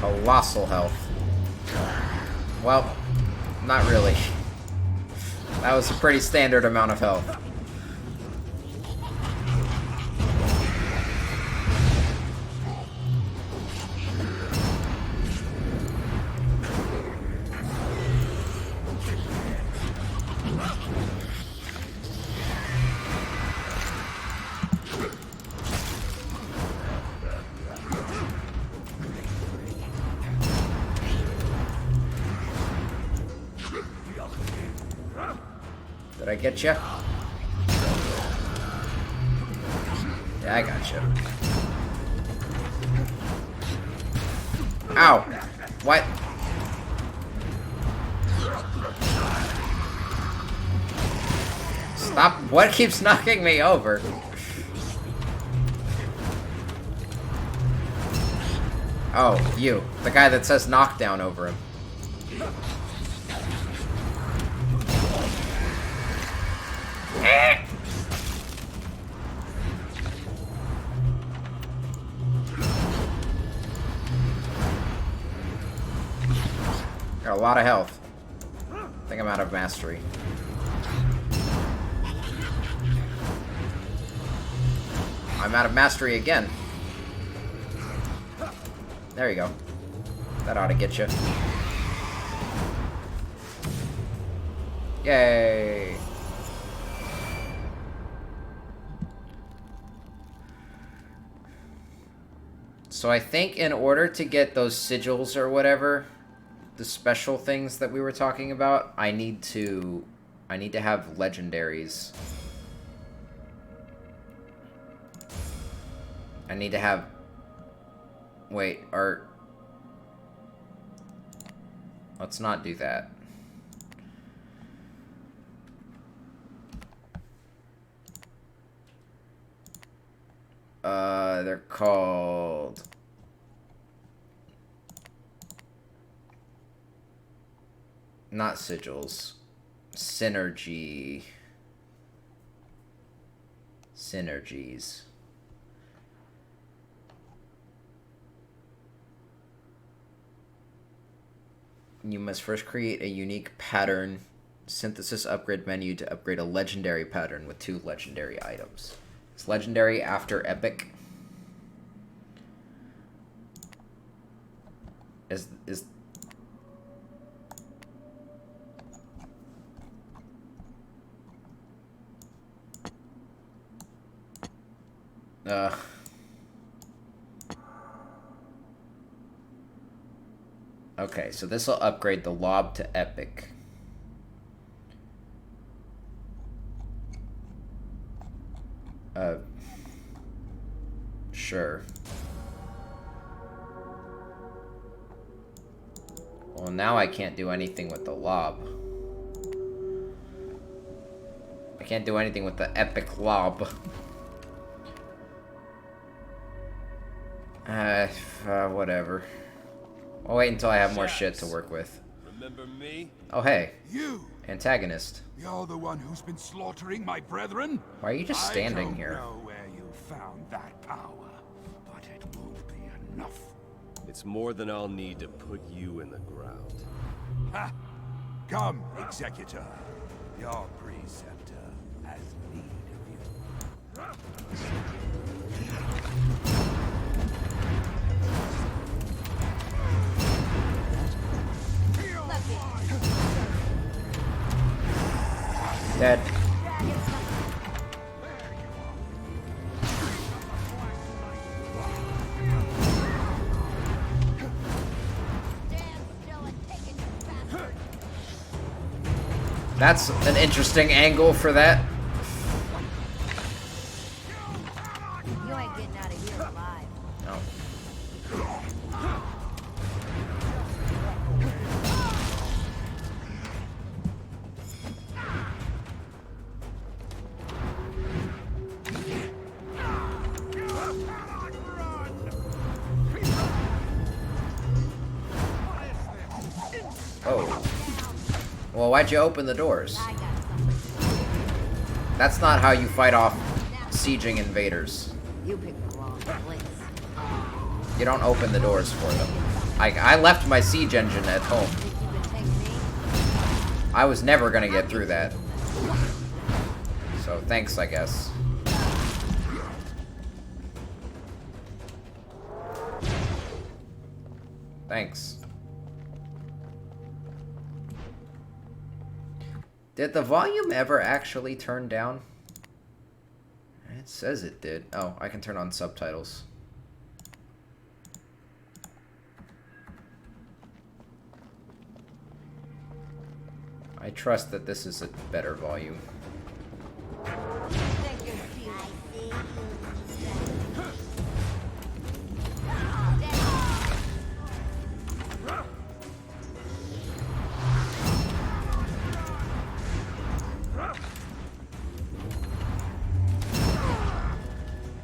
Colossal health. Well, not really. That was a pretty standard amount of health. Did I get you? Yeah, I got you. Ow! What? Stop! What keeps knocking me over? Oh, you. The guy that says knockdown over him. Got a lot of health. I think I'm out of mastery. I'm out of mastery again. There you go. That ought to get you. Yay! So I think in order to get those sigils or whatever, the special things that we were talking about, I need to have legendaries. I need to have... Wait, let's not do that. They're called... Not sigils. Synergies. You must first create a unique pattern synthesis upgrade menu to upgrade a legendary pattern with 2 legendary items. It's legendary after epic. Is okay, so this will upgrade the lob to epic. Sure. Well, now I can't do anything with the lob. I can't do anything with the epic lob. Whatever. I'll wait until I have more shit to work with. Remember me? Oh, hey. You! Antagonist. You're the one who's been slaughtering my brethren? Why are you just standing here? I don't know where you found that power, but it won't be enough. It's more than I'll need to put you in the ground. Ha! Come, Executor. Your preceptor has need of you. Dead. That's an interesting angle for that. You ain't getting out of here alive. No. Oh. Well, why'd you open the doors? That's not how you fight off sieging invaders. You picked the wrong place. You don't open the doors for them. I left my siege engine at home. I was never gonna get through that. So thanks, I guess. Thanks. Did the volume ever actually turn down? It says it did. Oh, I can turn on subtitles. I I trust that this is a better volume.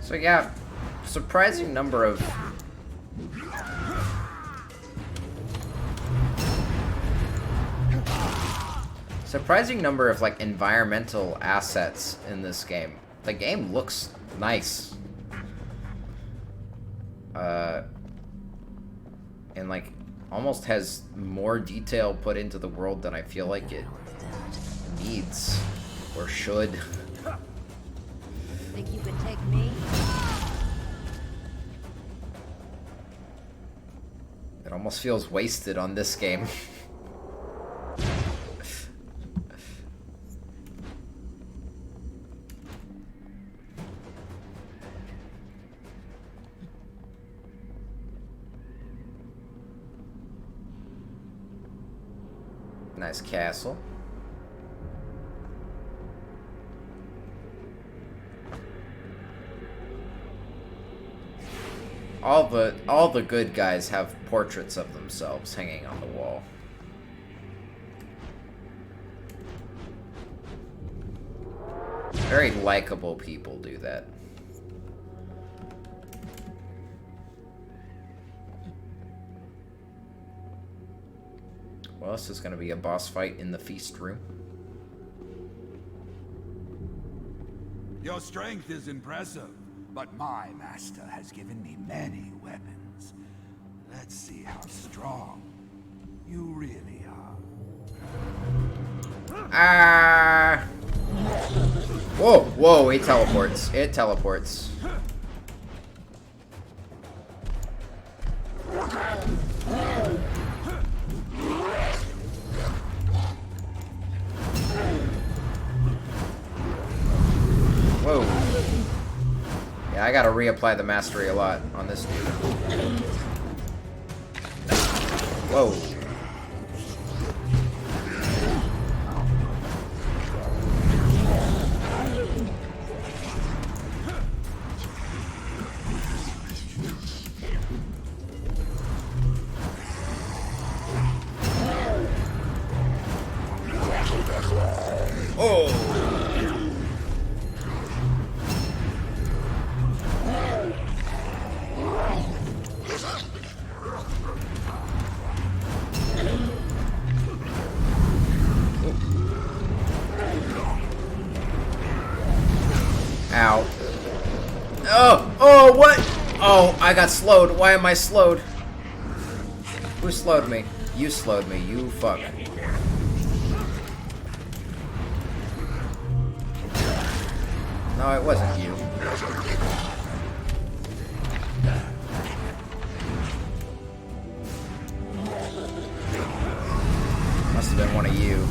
So yeah, surprising number of like environmental assets in this game. The game looks nice. And like almost has more detail put into the world than I feel like it needs or should. Think you can take me? It almost feels wasted on this game. Nice castle. All the good guys have portraits of themselves hanging on the wall. Very likable people do that. Well, this is going to be a boss fight in the feast room. Your strength is impressive, but my master has given me many weapons. Let's see how strong you really are. Whoa, whoa, it teleports. It teleports. Whoa. Yeah, I gotta reapply the mastery a lot on this dude. Whoa. Oh. Ow. Oh! Oh, what? Oh, I got slowed. Why am I slowed? Who slowed me? You slowed me, you fuck. No, it wasn't you. Must have been one of you.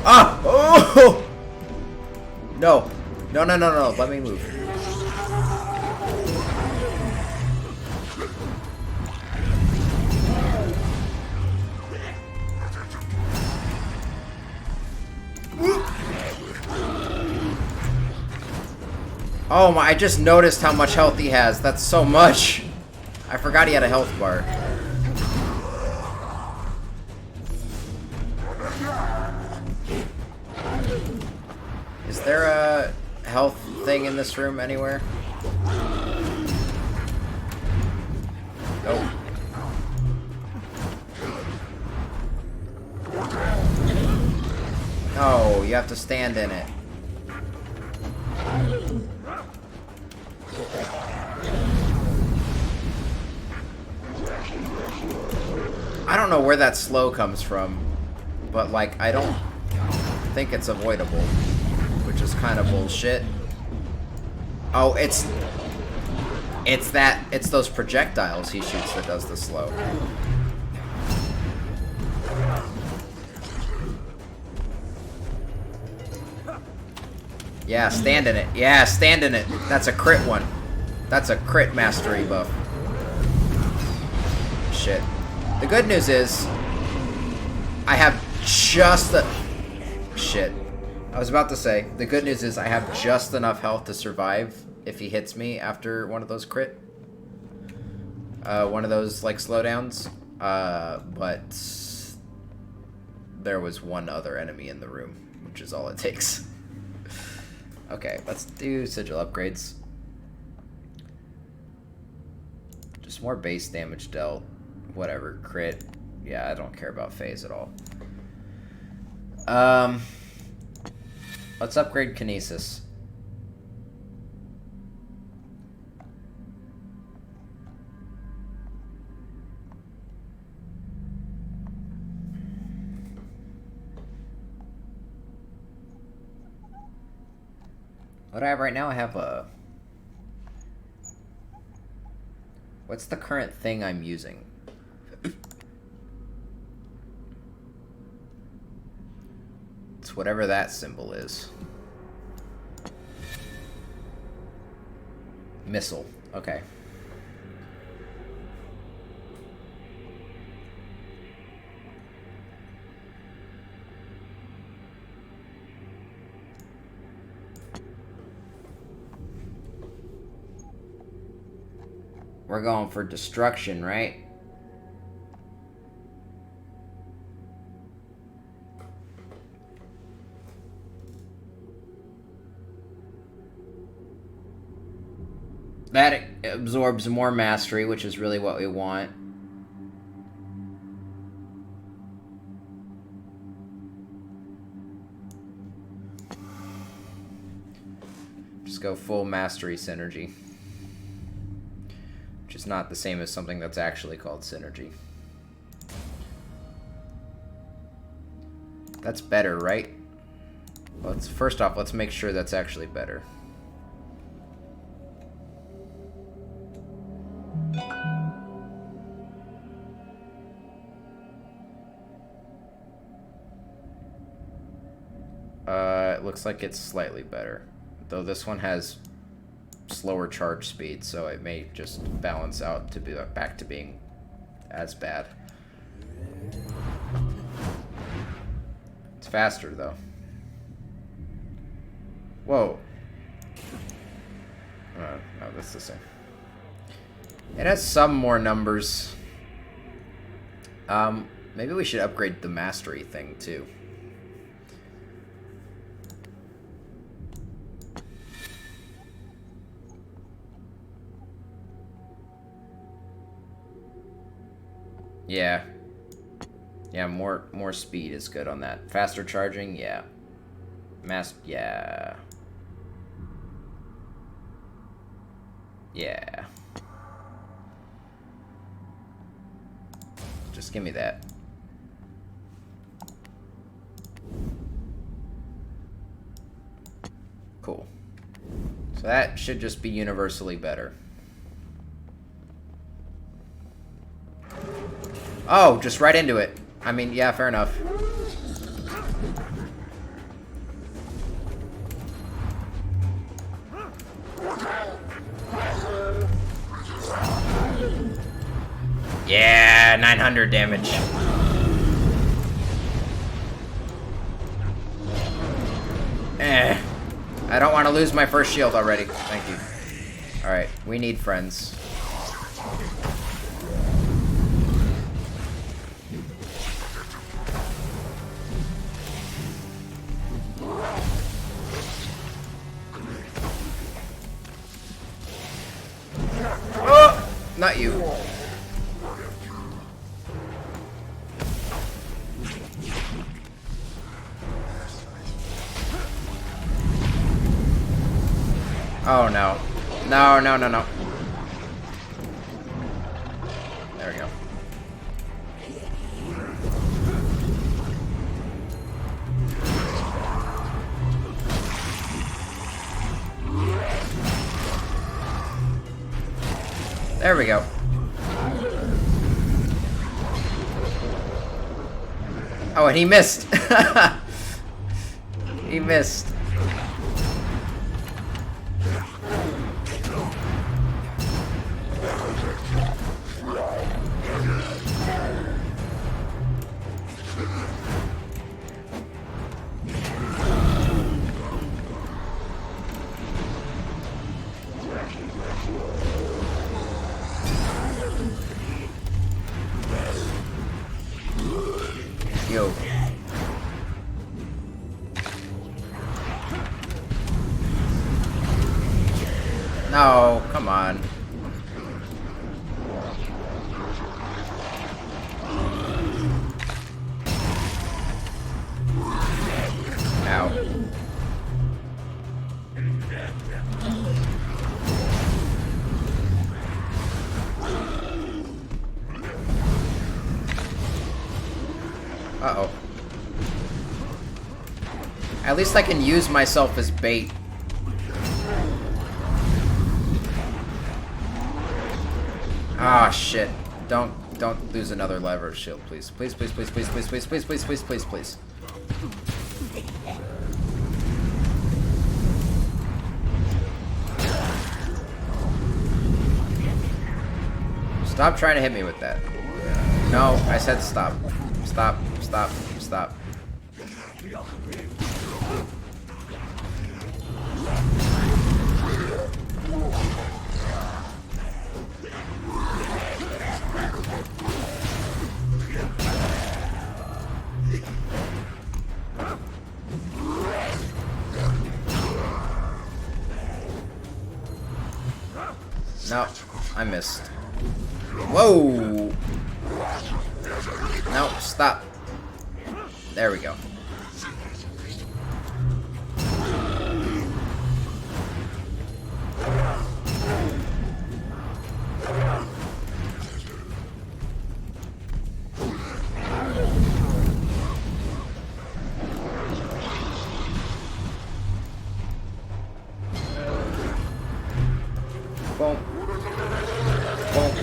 Ah! Oh! No. No, no, no, no. Let me move. Oh my, I just noticed how much health he has. That's so much. I forgot he had a health bar. Is there a health thing in this room anywhere? Nope. No, you have to stand in it. I don't know where that slow comes from, but like I don't think it's avoidable, which is kind of bullshit. Oh, it's those projectiles he shoots that does the slow. Yeah, stand in it. Yeah, stand in it. That's a crit one. That's a crit mastery buff. Shit. The good news is, I have just the... Shit. I was about to say, the good news is I have just enough health to survive if he hits me after one of those crit. One of those, like, slowdowns. But there was one other enemy in the room, which is all it takes. Okay, let's do sigil upgrades. Just more base damage dealt. Whatever, crit. Yeah, I don't care about phase at all. Let's upgrade Kinesis. What do I have right now? I have a... What's the current thing I'm using? It's whatever that symbol is. Missile. Okay. We're going for destruction, right? That absorbs more mastery, which is really what we want. Just go full mastery synergy. Which is not the same as something that's actually called synergy. That's better, right? Let's first off, let's make sure that's actually better. It looks like it's slightly better. Though this one has slower charge speed, so it may just balance out to be back to being as bad. It's faster, though. Whoa. No, that's the same. It has some more numbers. Maybe we should upgrade the mastery thing, too. Yeah. Yeah, more speed is good on that. Faster charging, yeah. Yeah. Yeah. Just give me that. Cool. So that should just be universally better. Oh, just right into it. I mean, yeah, fair enough. Yeah, 900 damage. I don't want to lose my first shield already. Thank you. Alright, we need friends. Oh! Not you. Oh no. No, no, no, no. There we go. There we go. Oh, and he missed. He missed. No, come on. Ow. Uh-oh. At least I can use myself as bait. Ah, shit. Don't lose another lever shield, please. Please, please, please, please, please, please, please, please, please, please, please. Stop trying to hit me with that. No, I said stop. Stop, stop, stop. No, I missed. Whoa! No, stop. There we go. Boom. Boom.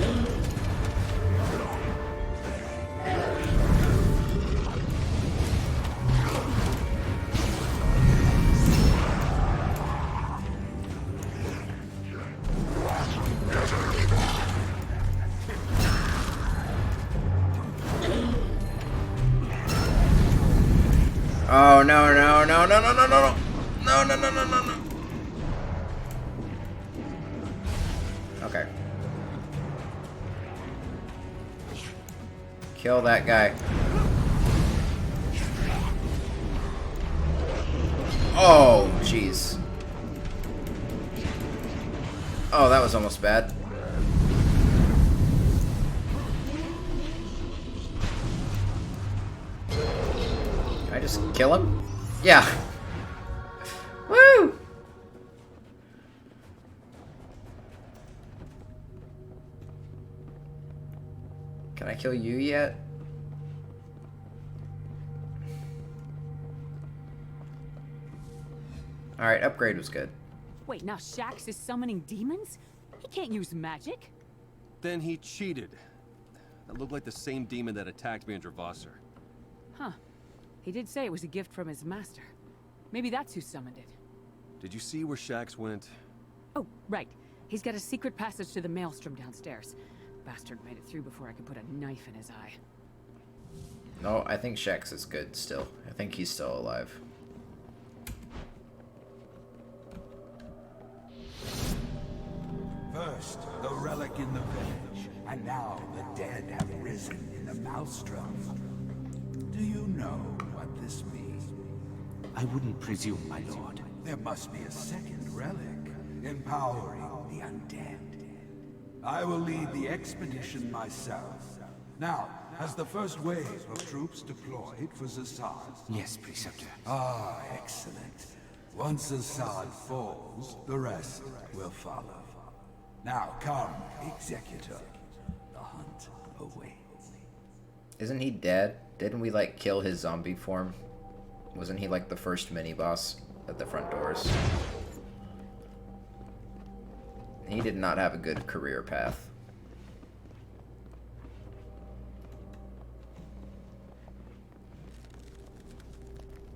Oh no no no no no no no no no no no no no no. Okay. Kill that guy. Oh jeez. Oh, that was almost bad. Can I just kill him? Yeah. Woo! Can I kill you yet? Alright, upgrade was good. Wait, now Shax is summoning demons? He can't use magic. Then he cheated. That looked like the same demon that attacked me in Dravasar. Huh. He did say it was a gift from his master. Maybe that's who summoned it. Did you see where Shax went? Oh, right. He's got a secret passage to the Maelstrom downstairs. Bastard made it through before I could put a knife in his eye. No, I think Shax is good still. I think he's still alive. First, the relic in the village, and now the dead have risen in the Maelstrom. Do you know what this means? I wouldn't presume, my lord. There must be a second relic, empowering the undead. I will lead the expedition myself. Now, has the first wave of troops deployed for Zassad? Yes, Preceptor. Ah, excellent. Once Zassad falls, the rest will follow. Now come, Executor. The hunt awaits. Isn't he dead? Didn't we, like, kill his zombie form? Wasn't he, like, the first mini-boss at the front doors? He did not have a good career path.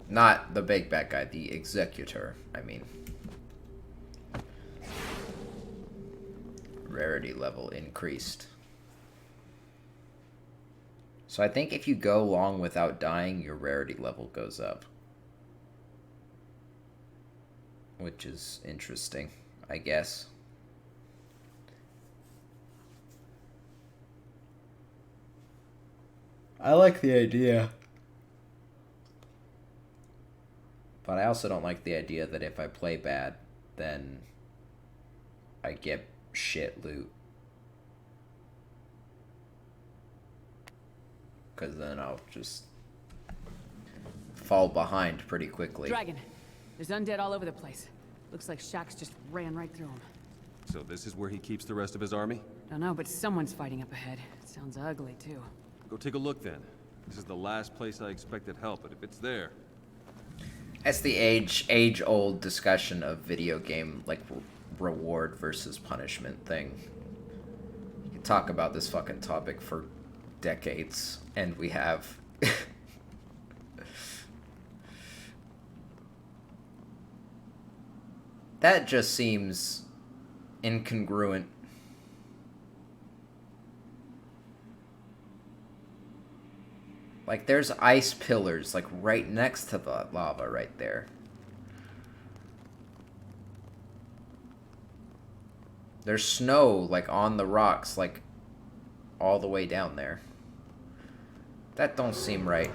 Not the big bad guy, the Executor, I mean. Rarity level increased. So I think if you go long without dying, your rarity level goes up. Which is interesting, I guess. I like the idea. But I also don't like the idea that if I play bad, then I get shit loot. Because then I'll just fall behind pretty quickly. Dragon, there's undead all over the place. Looks like Shax just ran right through him. So this is where he keeps the rest of his army? Don't know, but someone's fighting up ahead. It sounds ugly, too. Go take a look then. This is the last place I expected help, but if it's there... That's the age-old discussion of video game, like, reward versus punishment thing. You can talk about this fucking topic for decades, and we have. That just seems incongruent. Like, there's ice pillars, like, right next to the lava right there. There's snow, like, on the rocks, like, all the way down there. That don't seem right.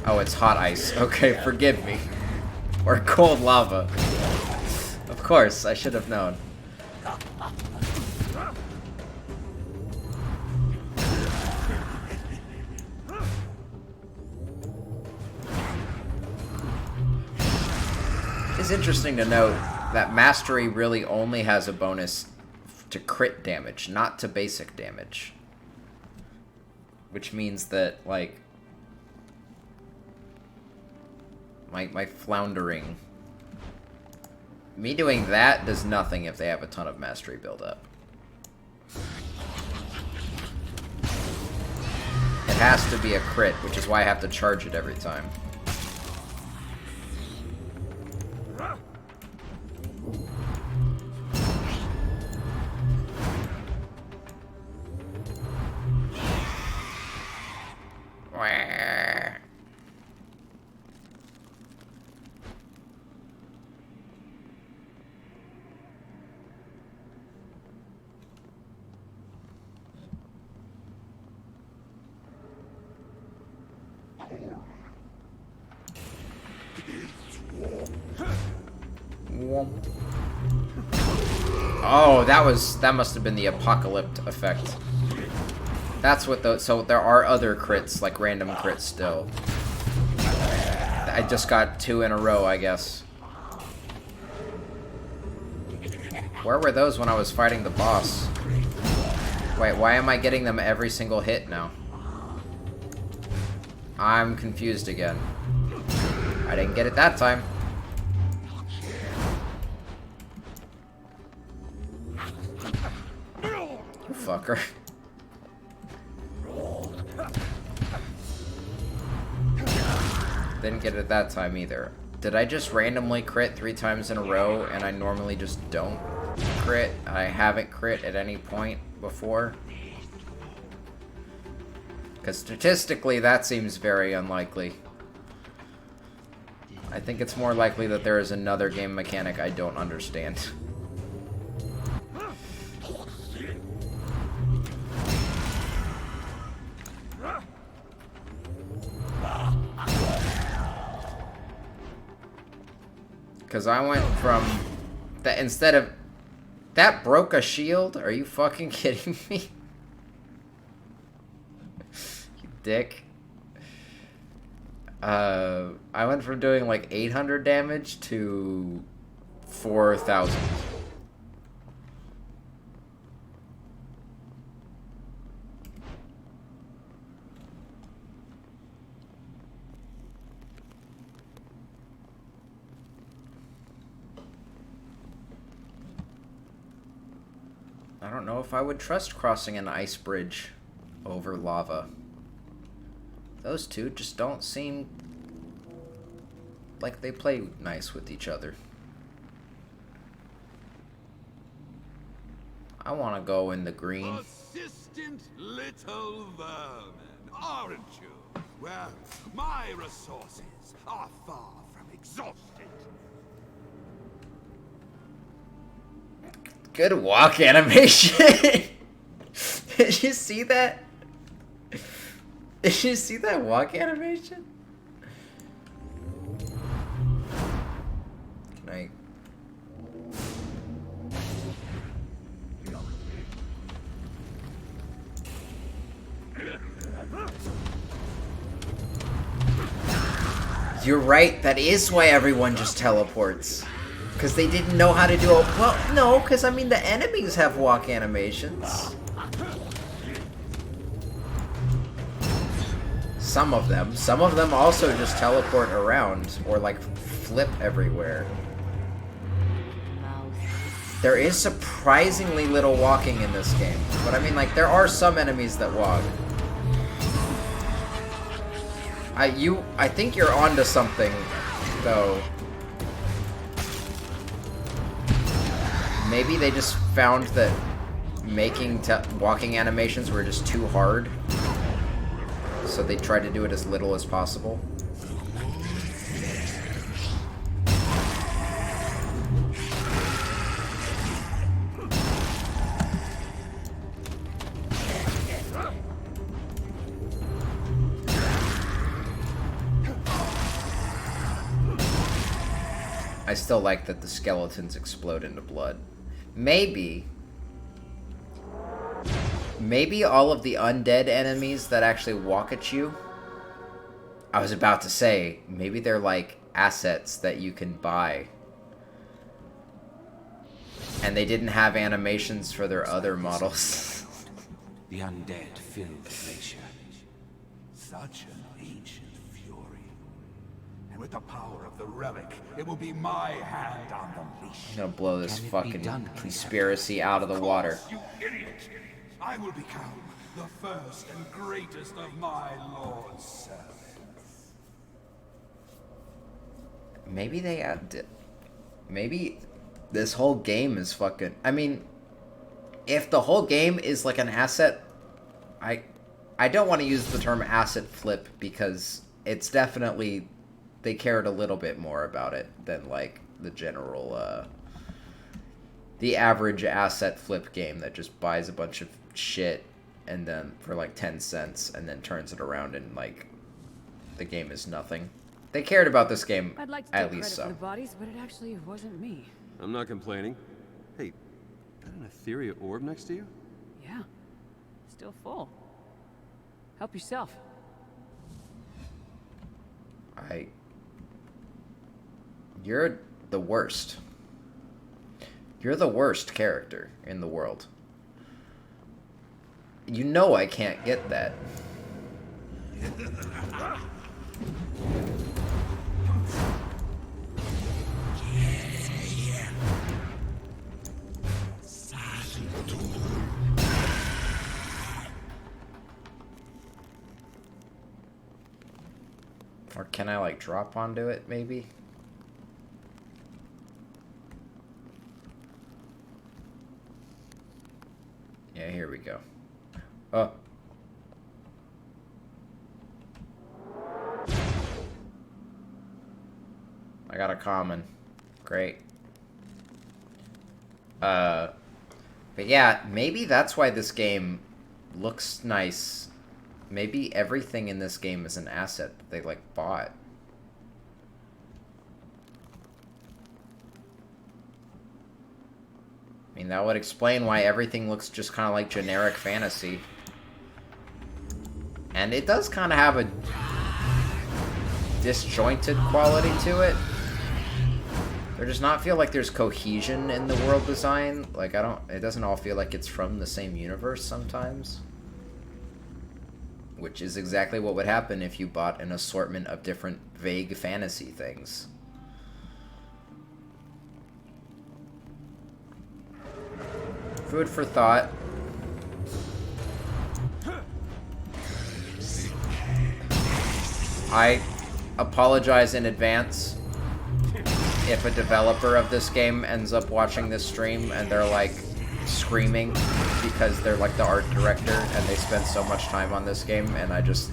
Oh, it's hot ice. Okay, forgive me. Or cold lava. Of course, I should have known. It's interesting to note that Mastery really only has a bonus to crit damage, not to basic damage. Which means that, like, my floundering... Me doing that does nothing if they have a ton of Mastery build-up. It has to be a crit, which is why I have to charge it every time. Oh, that must have been the apocalypse effect. That's what those. So there are other crits, like random crits still. I just got 2 in a row, I guess. Where were those when I was fighting the boss? Wait, why am I getting them every single hit now? I'm confused again. I didn't get it that time. You fucker. Didn't get it that time either. Did I just randomly crit 3 times in a row and I normally just don't crit? I haven't crit at any point before? Because statistically that seems very unlikely. I think it's more likely that there is another game mechanic I don't understand. Because I went from that instead of that broke a shield. Are you fucking kidding me? You dick. I went from doing like 800 damage to 4,000. I don't know if I would trust crossing an ice bridge over lava. Those two just don't seem like they play nice with each other. I want to go in the green. Persistent little vermin, aren't you? Well, my resources are far from exhausted. Good walk animation. Did you see that? Did you see that walk animation? Like, you're right, that is why everyone just teleports. Because they didn't know how to do it. Well, no, because I mean the enemies have walk animations. Some of them. Some of them also just teleport around or like flip everywhere. There is surprisingly little walking in this game. But I mean, like, there are some enemies that walk. I think you're onto something, though. Maybe they just found that making walking animations were just too hard. So they tried to do it as little as possible. I still like that the skeletons explode into blood. Maybe all of the undead enemies that actually walk at you, I was about to say, maybe they're like assets that you can buy. And they didn't have animations for their other models. The undead fill the glacier. Such an ancient fury. And with the power of the relic, it will be my hand on the leash. I'm gonna blow this fucking conspiracy out of the water. You idiot! I will become the first and greatest of my lord's servants. Maybe they had... Maybe this whole game is fucking... I mean, if the whole game is like an asset... I don't want to use the term asset flip because it's definitely... They cared a little bit more about it than like the general... the average asset flip game that just buys a bunch of shit and then for like 10 cents and then turns it around and like the game is nothing. They cared about this game, I'd like to at take least credit so. for the bodies, but it actually wasn't me. I'm not complaining. Hey, got an Etheria orb next to you? Yeah, still full. Help yourself. You're the worst. You're the worst character in the world. You know I can't get that. Or can I like drop onto it maybe? Yeah, here we go. Oh. I got a common. Great. But yeah, maybe that's why this game looks nice. Maybe everything in this game is an asset that they, like, bought. I mean, that would explain why everything looks just kind of like generic fantasy. And it does kind of have a disjointed quality to it. There does not feel like there's cohesion in the world design. Like, it doesn't all feel like it's from the same universe sometimes. Which is exactly what would happen if you bought an assortment of different vague fantasy things. Food for thought. I apologize in advance if a developer of this game ends up watching this stream and they're like screaming because they're like the art director and they spent so much time on this game and I just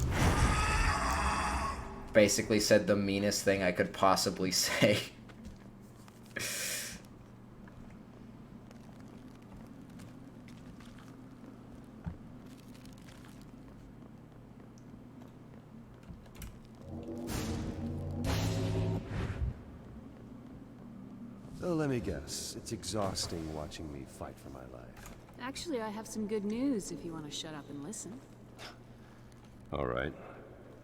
basically said the meanest thing I could possibly say. Oh, let me guess. It's exhausting watching me fight for my life. Actually, I have some good news if you want to shut up and listen. All right.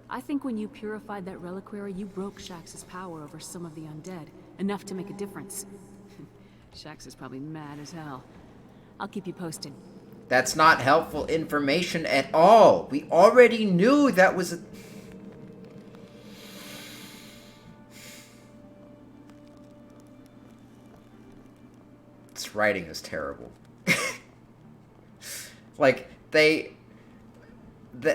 I think when you purified that reliquary, you broke Shax's power over some of the undead. Enough to make a difference. Shax is probably mad as hell. I'll keep you posted. That's not helpful information at all. We already knew that was a... This writing is terrible. Like, that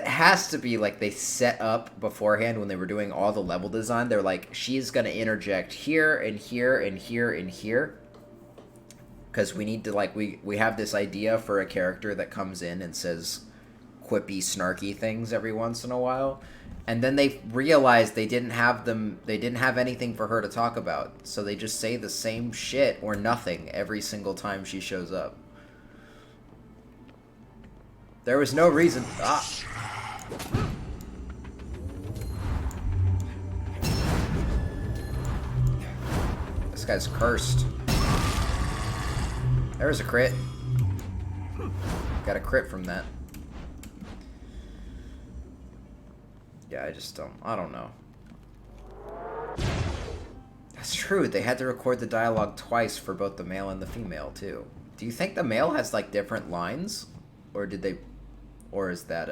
has to be, like, they set up beforehand when they were doing all the level design. They're like, she's gonna interject here and here and here and here. Because we need to, like, we have this idea for a character that comes in and says quippy, snarky things every once in a while. And then they realized they didn't have anything for her to talk about. So they just say the same shit or nothing every single time she shows up. There was no reason... This guy's cursed. There's a crit. Got a crit from that. Yeah, I don't know. That's true, they had to record the dialogue twice for both the male and the female, too. Do you think the male has, like, different lines? Or did they... Or is that,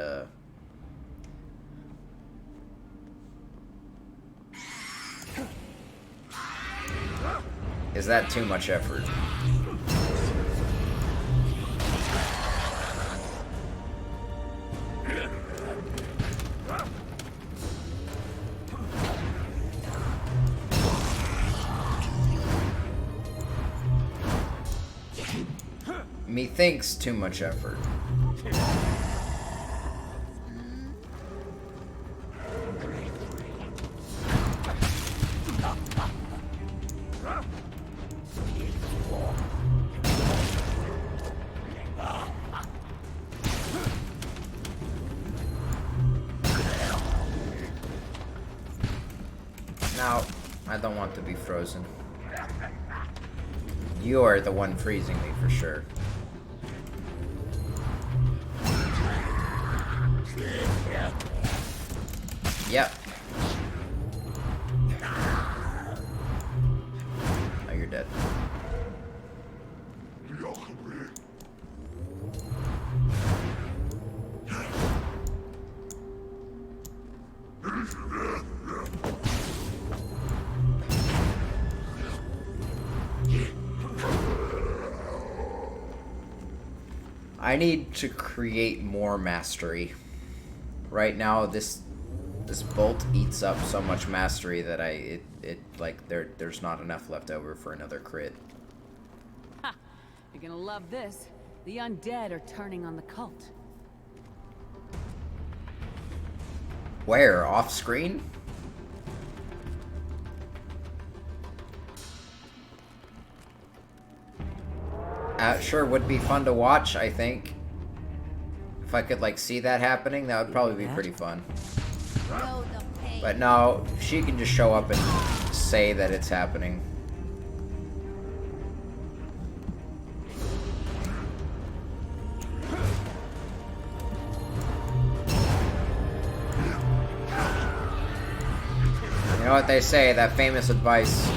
Is that too much effort? Methinks too much effort. Now, I don't want to be frozen. You are the one freezing me for sure. Yep. Oh, you're dead. I need to create more mastery. Right now, this bolt eats up so much mastery that there's not enough left over for another crit. Ha! You're gonna love this. The undead are turning on the cult. Where? Off screen? Sure would be fun to watch, I think. If I could, like, see that happening, that would probably be pretty fun. But no, she can just show up and say that it's happening. You know what they say, that famous advice,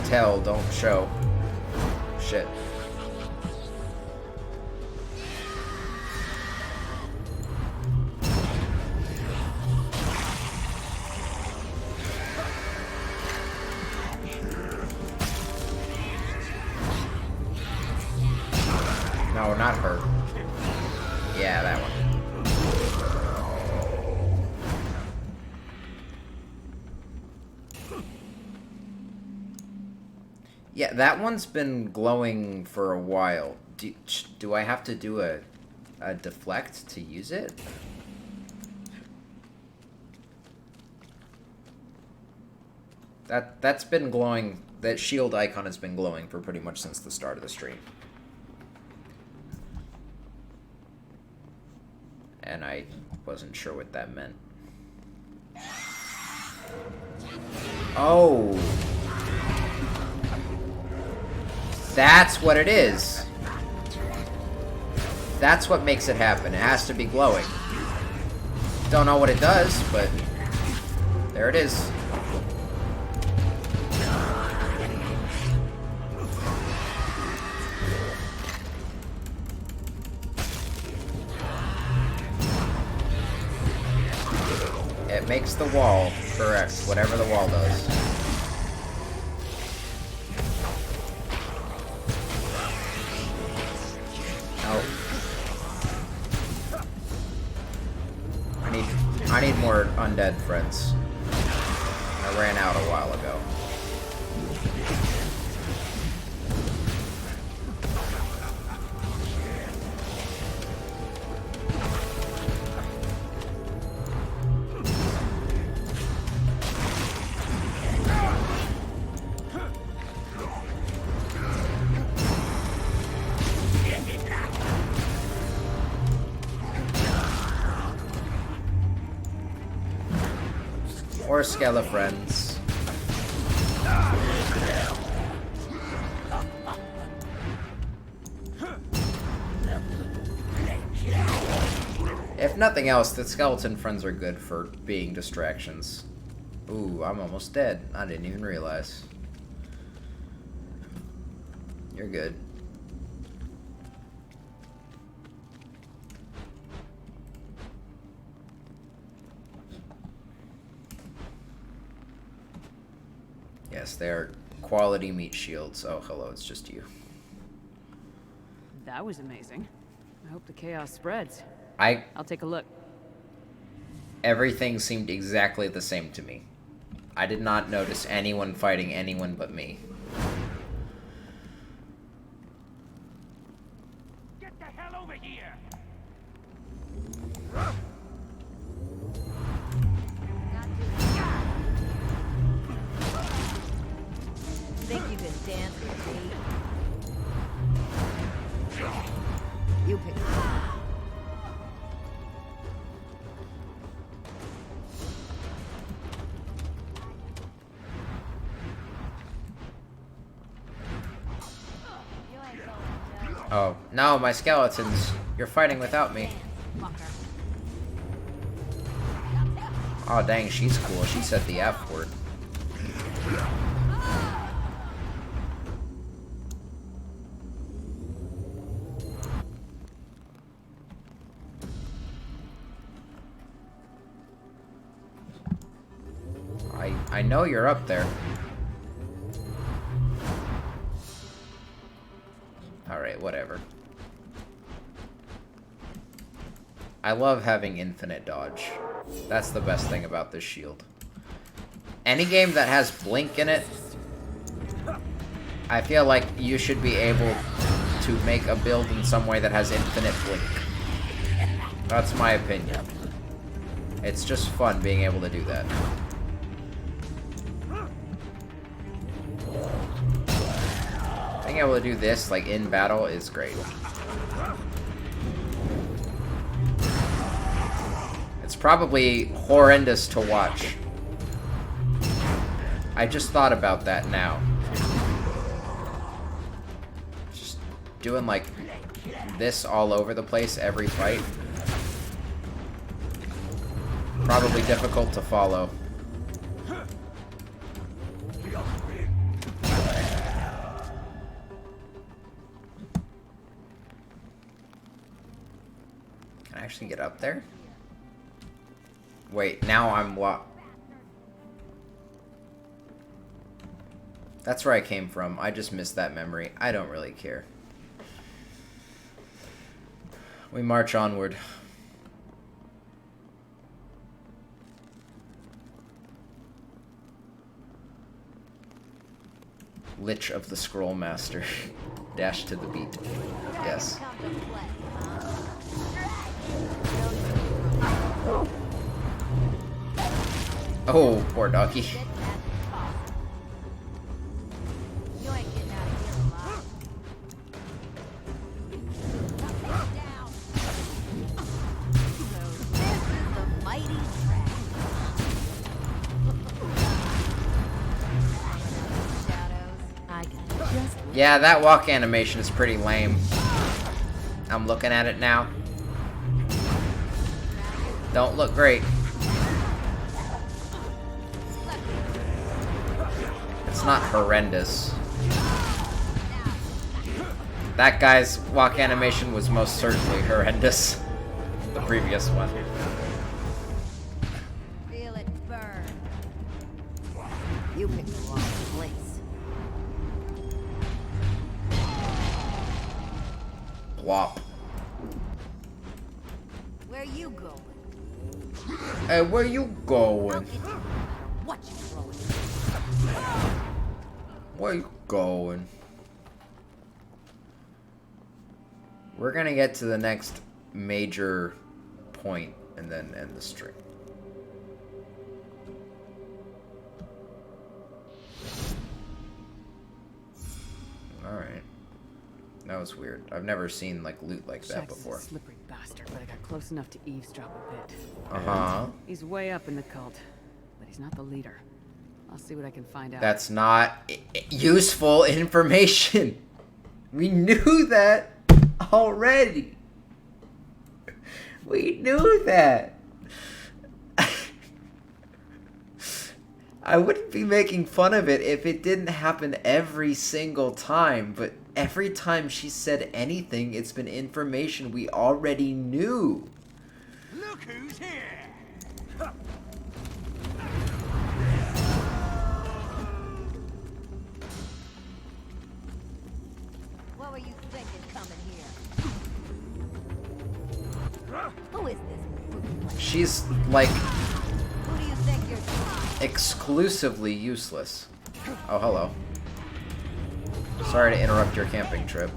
tell, don't show. Shit. No, not her. Yeah, that one. Yeah, that one's been glowing for a while. Do I have to do a deflect to use it? That's been glowing. That shield icon has been glowing for pretty much since the start of the stream. And I wasn't sure what that meant. Oh. That's what it is. That's what makes it happen. It has to be glowing. Don't know what it does, but there it is. It makes the wall correct, whatever the wall does. Oh. I need more undead friends. I ran out a while ago. Or Skelefriends. If nothing else, the skeleton friends are good for being distractions. Ooh, I'm almost dead. I didn't even realize. You're good. Yes, they are quality meat shields. Oh, hello, it's just you. That was amazing. I hope the chaos spreads. I'll take a look. Everything seemed exactly the same to me. I did not notice anyone fighting anyone but me. Get the hell over here! Think you can dance with me? You pick it. Oh, no, my skeletons. You're fighting without me. Oh, dang, she's cool. She said the F word. I know you're up there. Alright, whatever. I love having infinite dodge. That's the best thing about this shield. Any game that has blink in it, I feel like you should be able to make a build in some way that has infinite blink. That's my opinion. It's just fun being able to do that. Being able to do this, like, in battle is great. It's probably horrendous to watch. I just thought about that now. Just doing, like, this all over the place every fight. Probably difficult to follow. Actually get up there? Wait, now I'm what? That's where I came from. I just missed that memory. I don't really care. We march onward. Lich of the Scroll Master. Dash to the beat. Yes. Oh, poor doggy. You ain't getting out of here alive. So this is the mighty track. Shadows. I can just Yeah, that walk animation is pretty lame. I'm looking at it now. Don't look great. It's not horrendous. That guy's walk animation was most certainly horrendous. The previous one. Feel it burn. You picked the wrong place. Plop. Where you going? Hey, where you going? What you throwing? Where you going? We're gonna get to the next major point and then end the stream. Alright. That was weird. I've never seen like loot like that Shax is before. a slippery bastard, but I got close enough to eavesdrop a bit. Uh-huh. He's way up in the cult, but he's not the leader. I'll see what I can find out. That's not useful information. We knew that already. We knew that. I wouldn't be making fun of it if it didn't happen every single time, but every time she said anything, it's been information we already knew. Look who's here! What were you thinking coming here? Who is this? She's, like, Who do you think you're exclusively useless. Oh, hello. Sorry to interrupt your camping trip.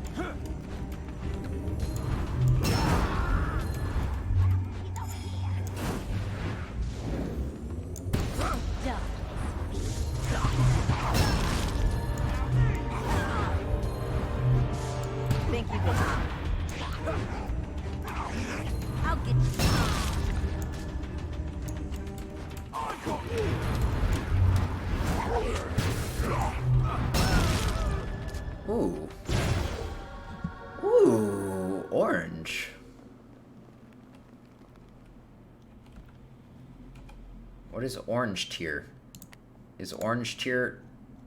Think you can? I'll get you. Ooh. Ooh, orange. What is orange tier? Is orange tier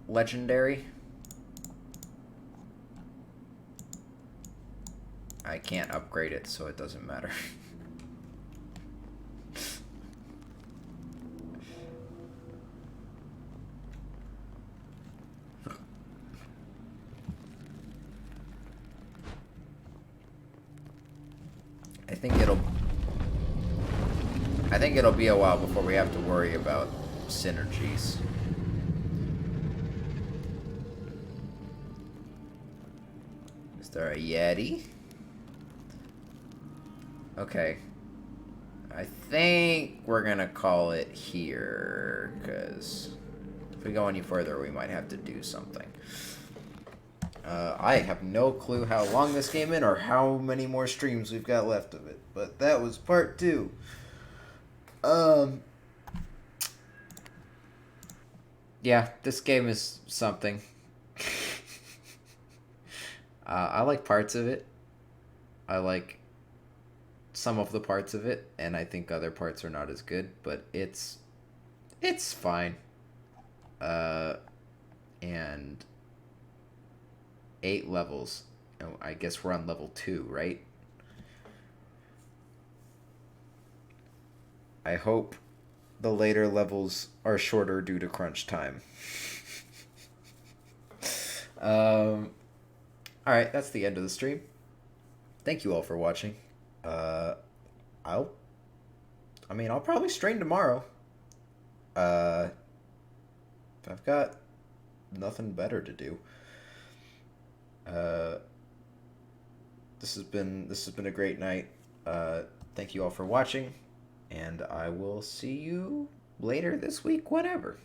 legendary? I can't upgrade it, so it doesn't matter. I think it'll be a while before we have to worry about synergies. Is there a Yeti? Okay. I think we're gonna call it here, because if we go any further, we might have to do something. I have no clue how long this game is or how many more streams we've got left of it, but that was part 2. Yeah, this game is something. I like parts of it. I like some of the parts of it, and I think other parts are not as good, but it's fine. And 8 levels. Oh, I guess we're on level 2, right? I hope the later levels are shorter due to crunch time. Alright, that's the end of the stream. Thank you all for watching. I'll probably stream tomorrow. I've got nothing better to do. This has been a great night. Thank you all for watching, and I will see you later this week, whatever.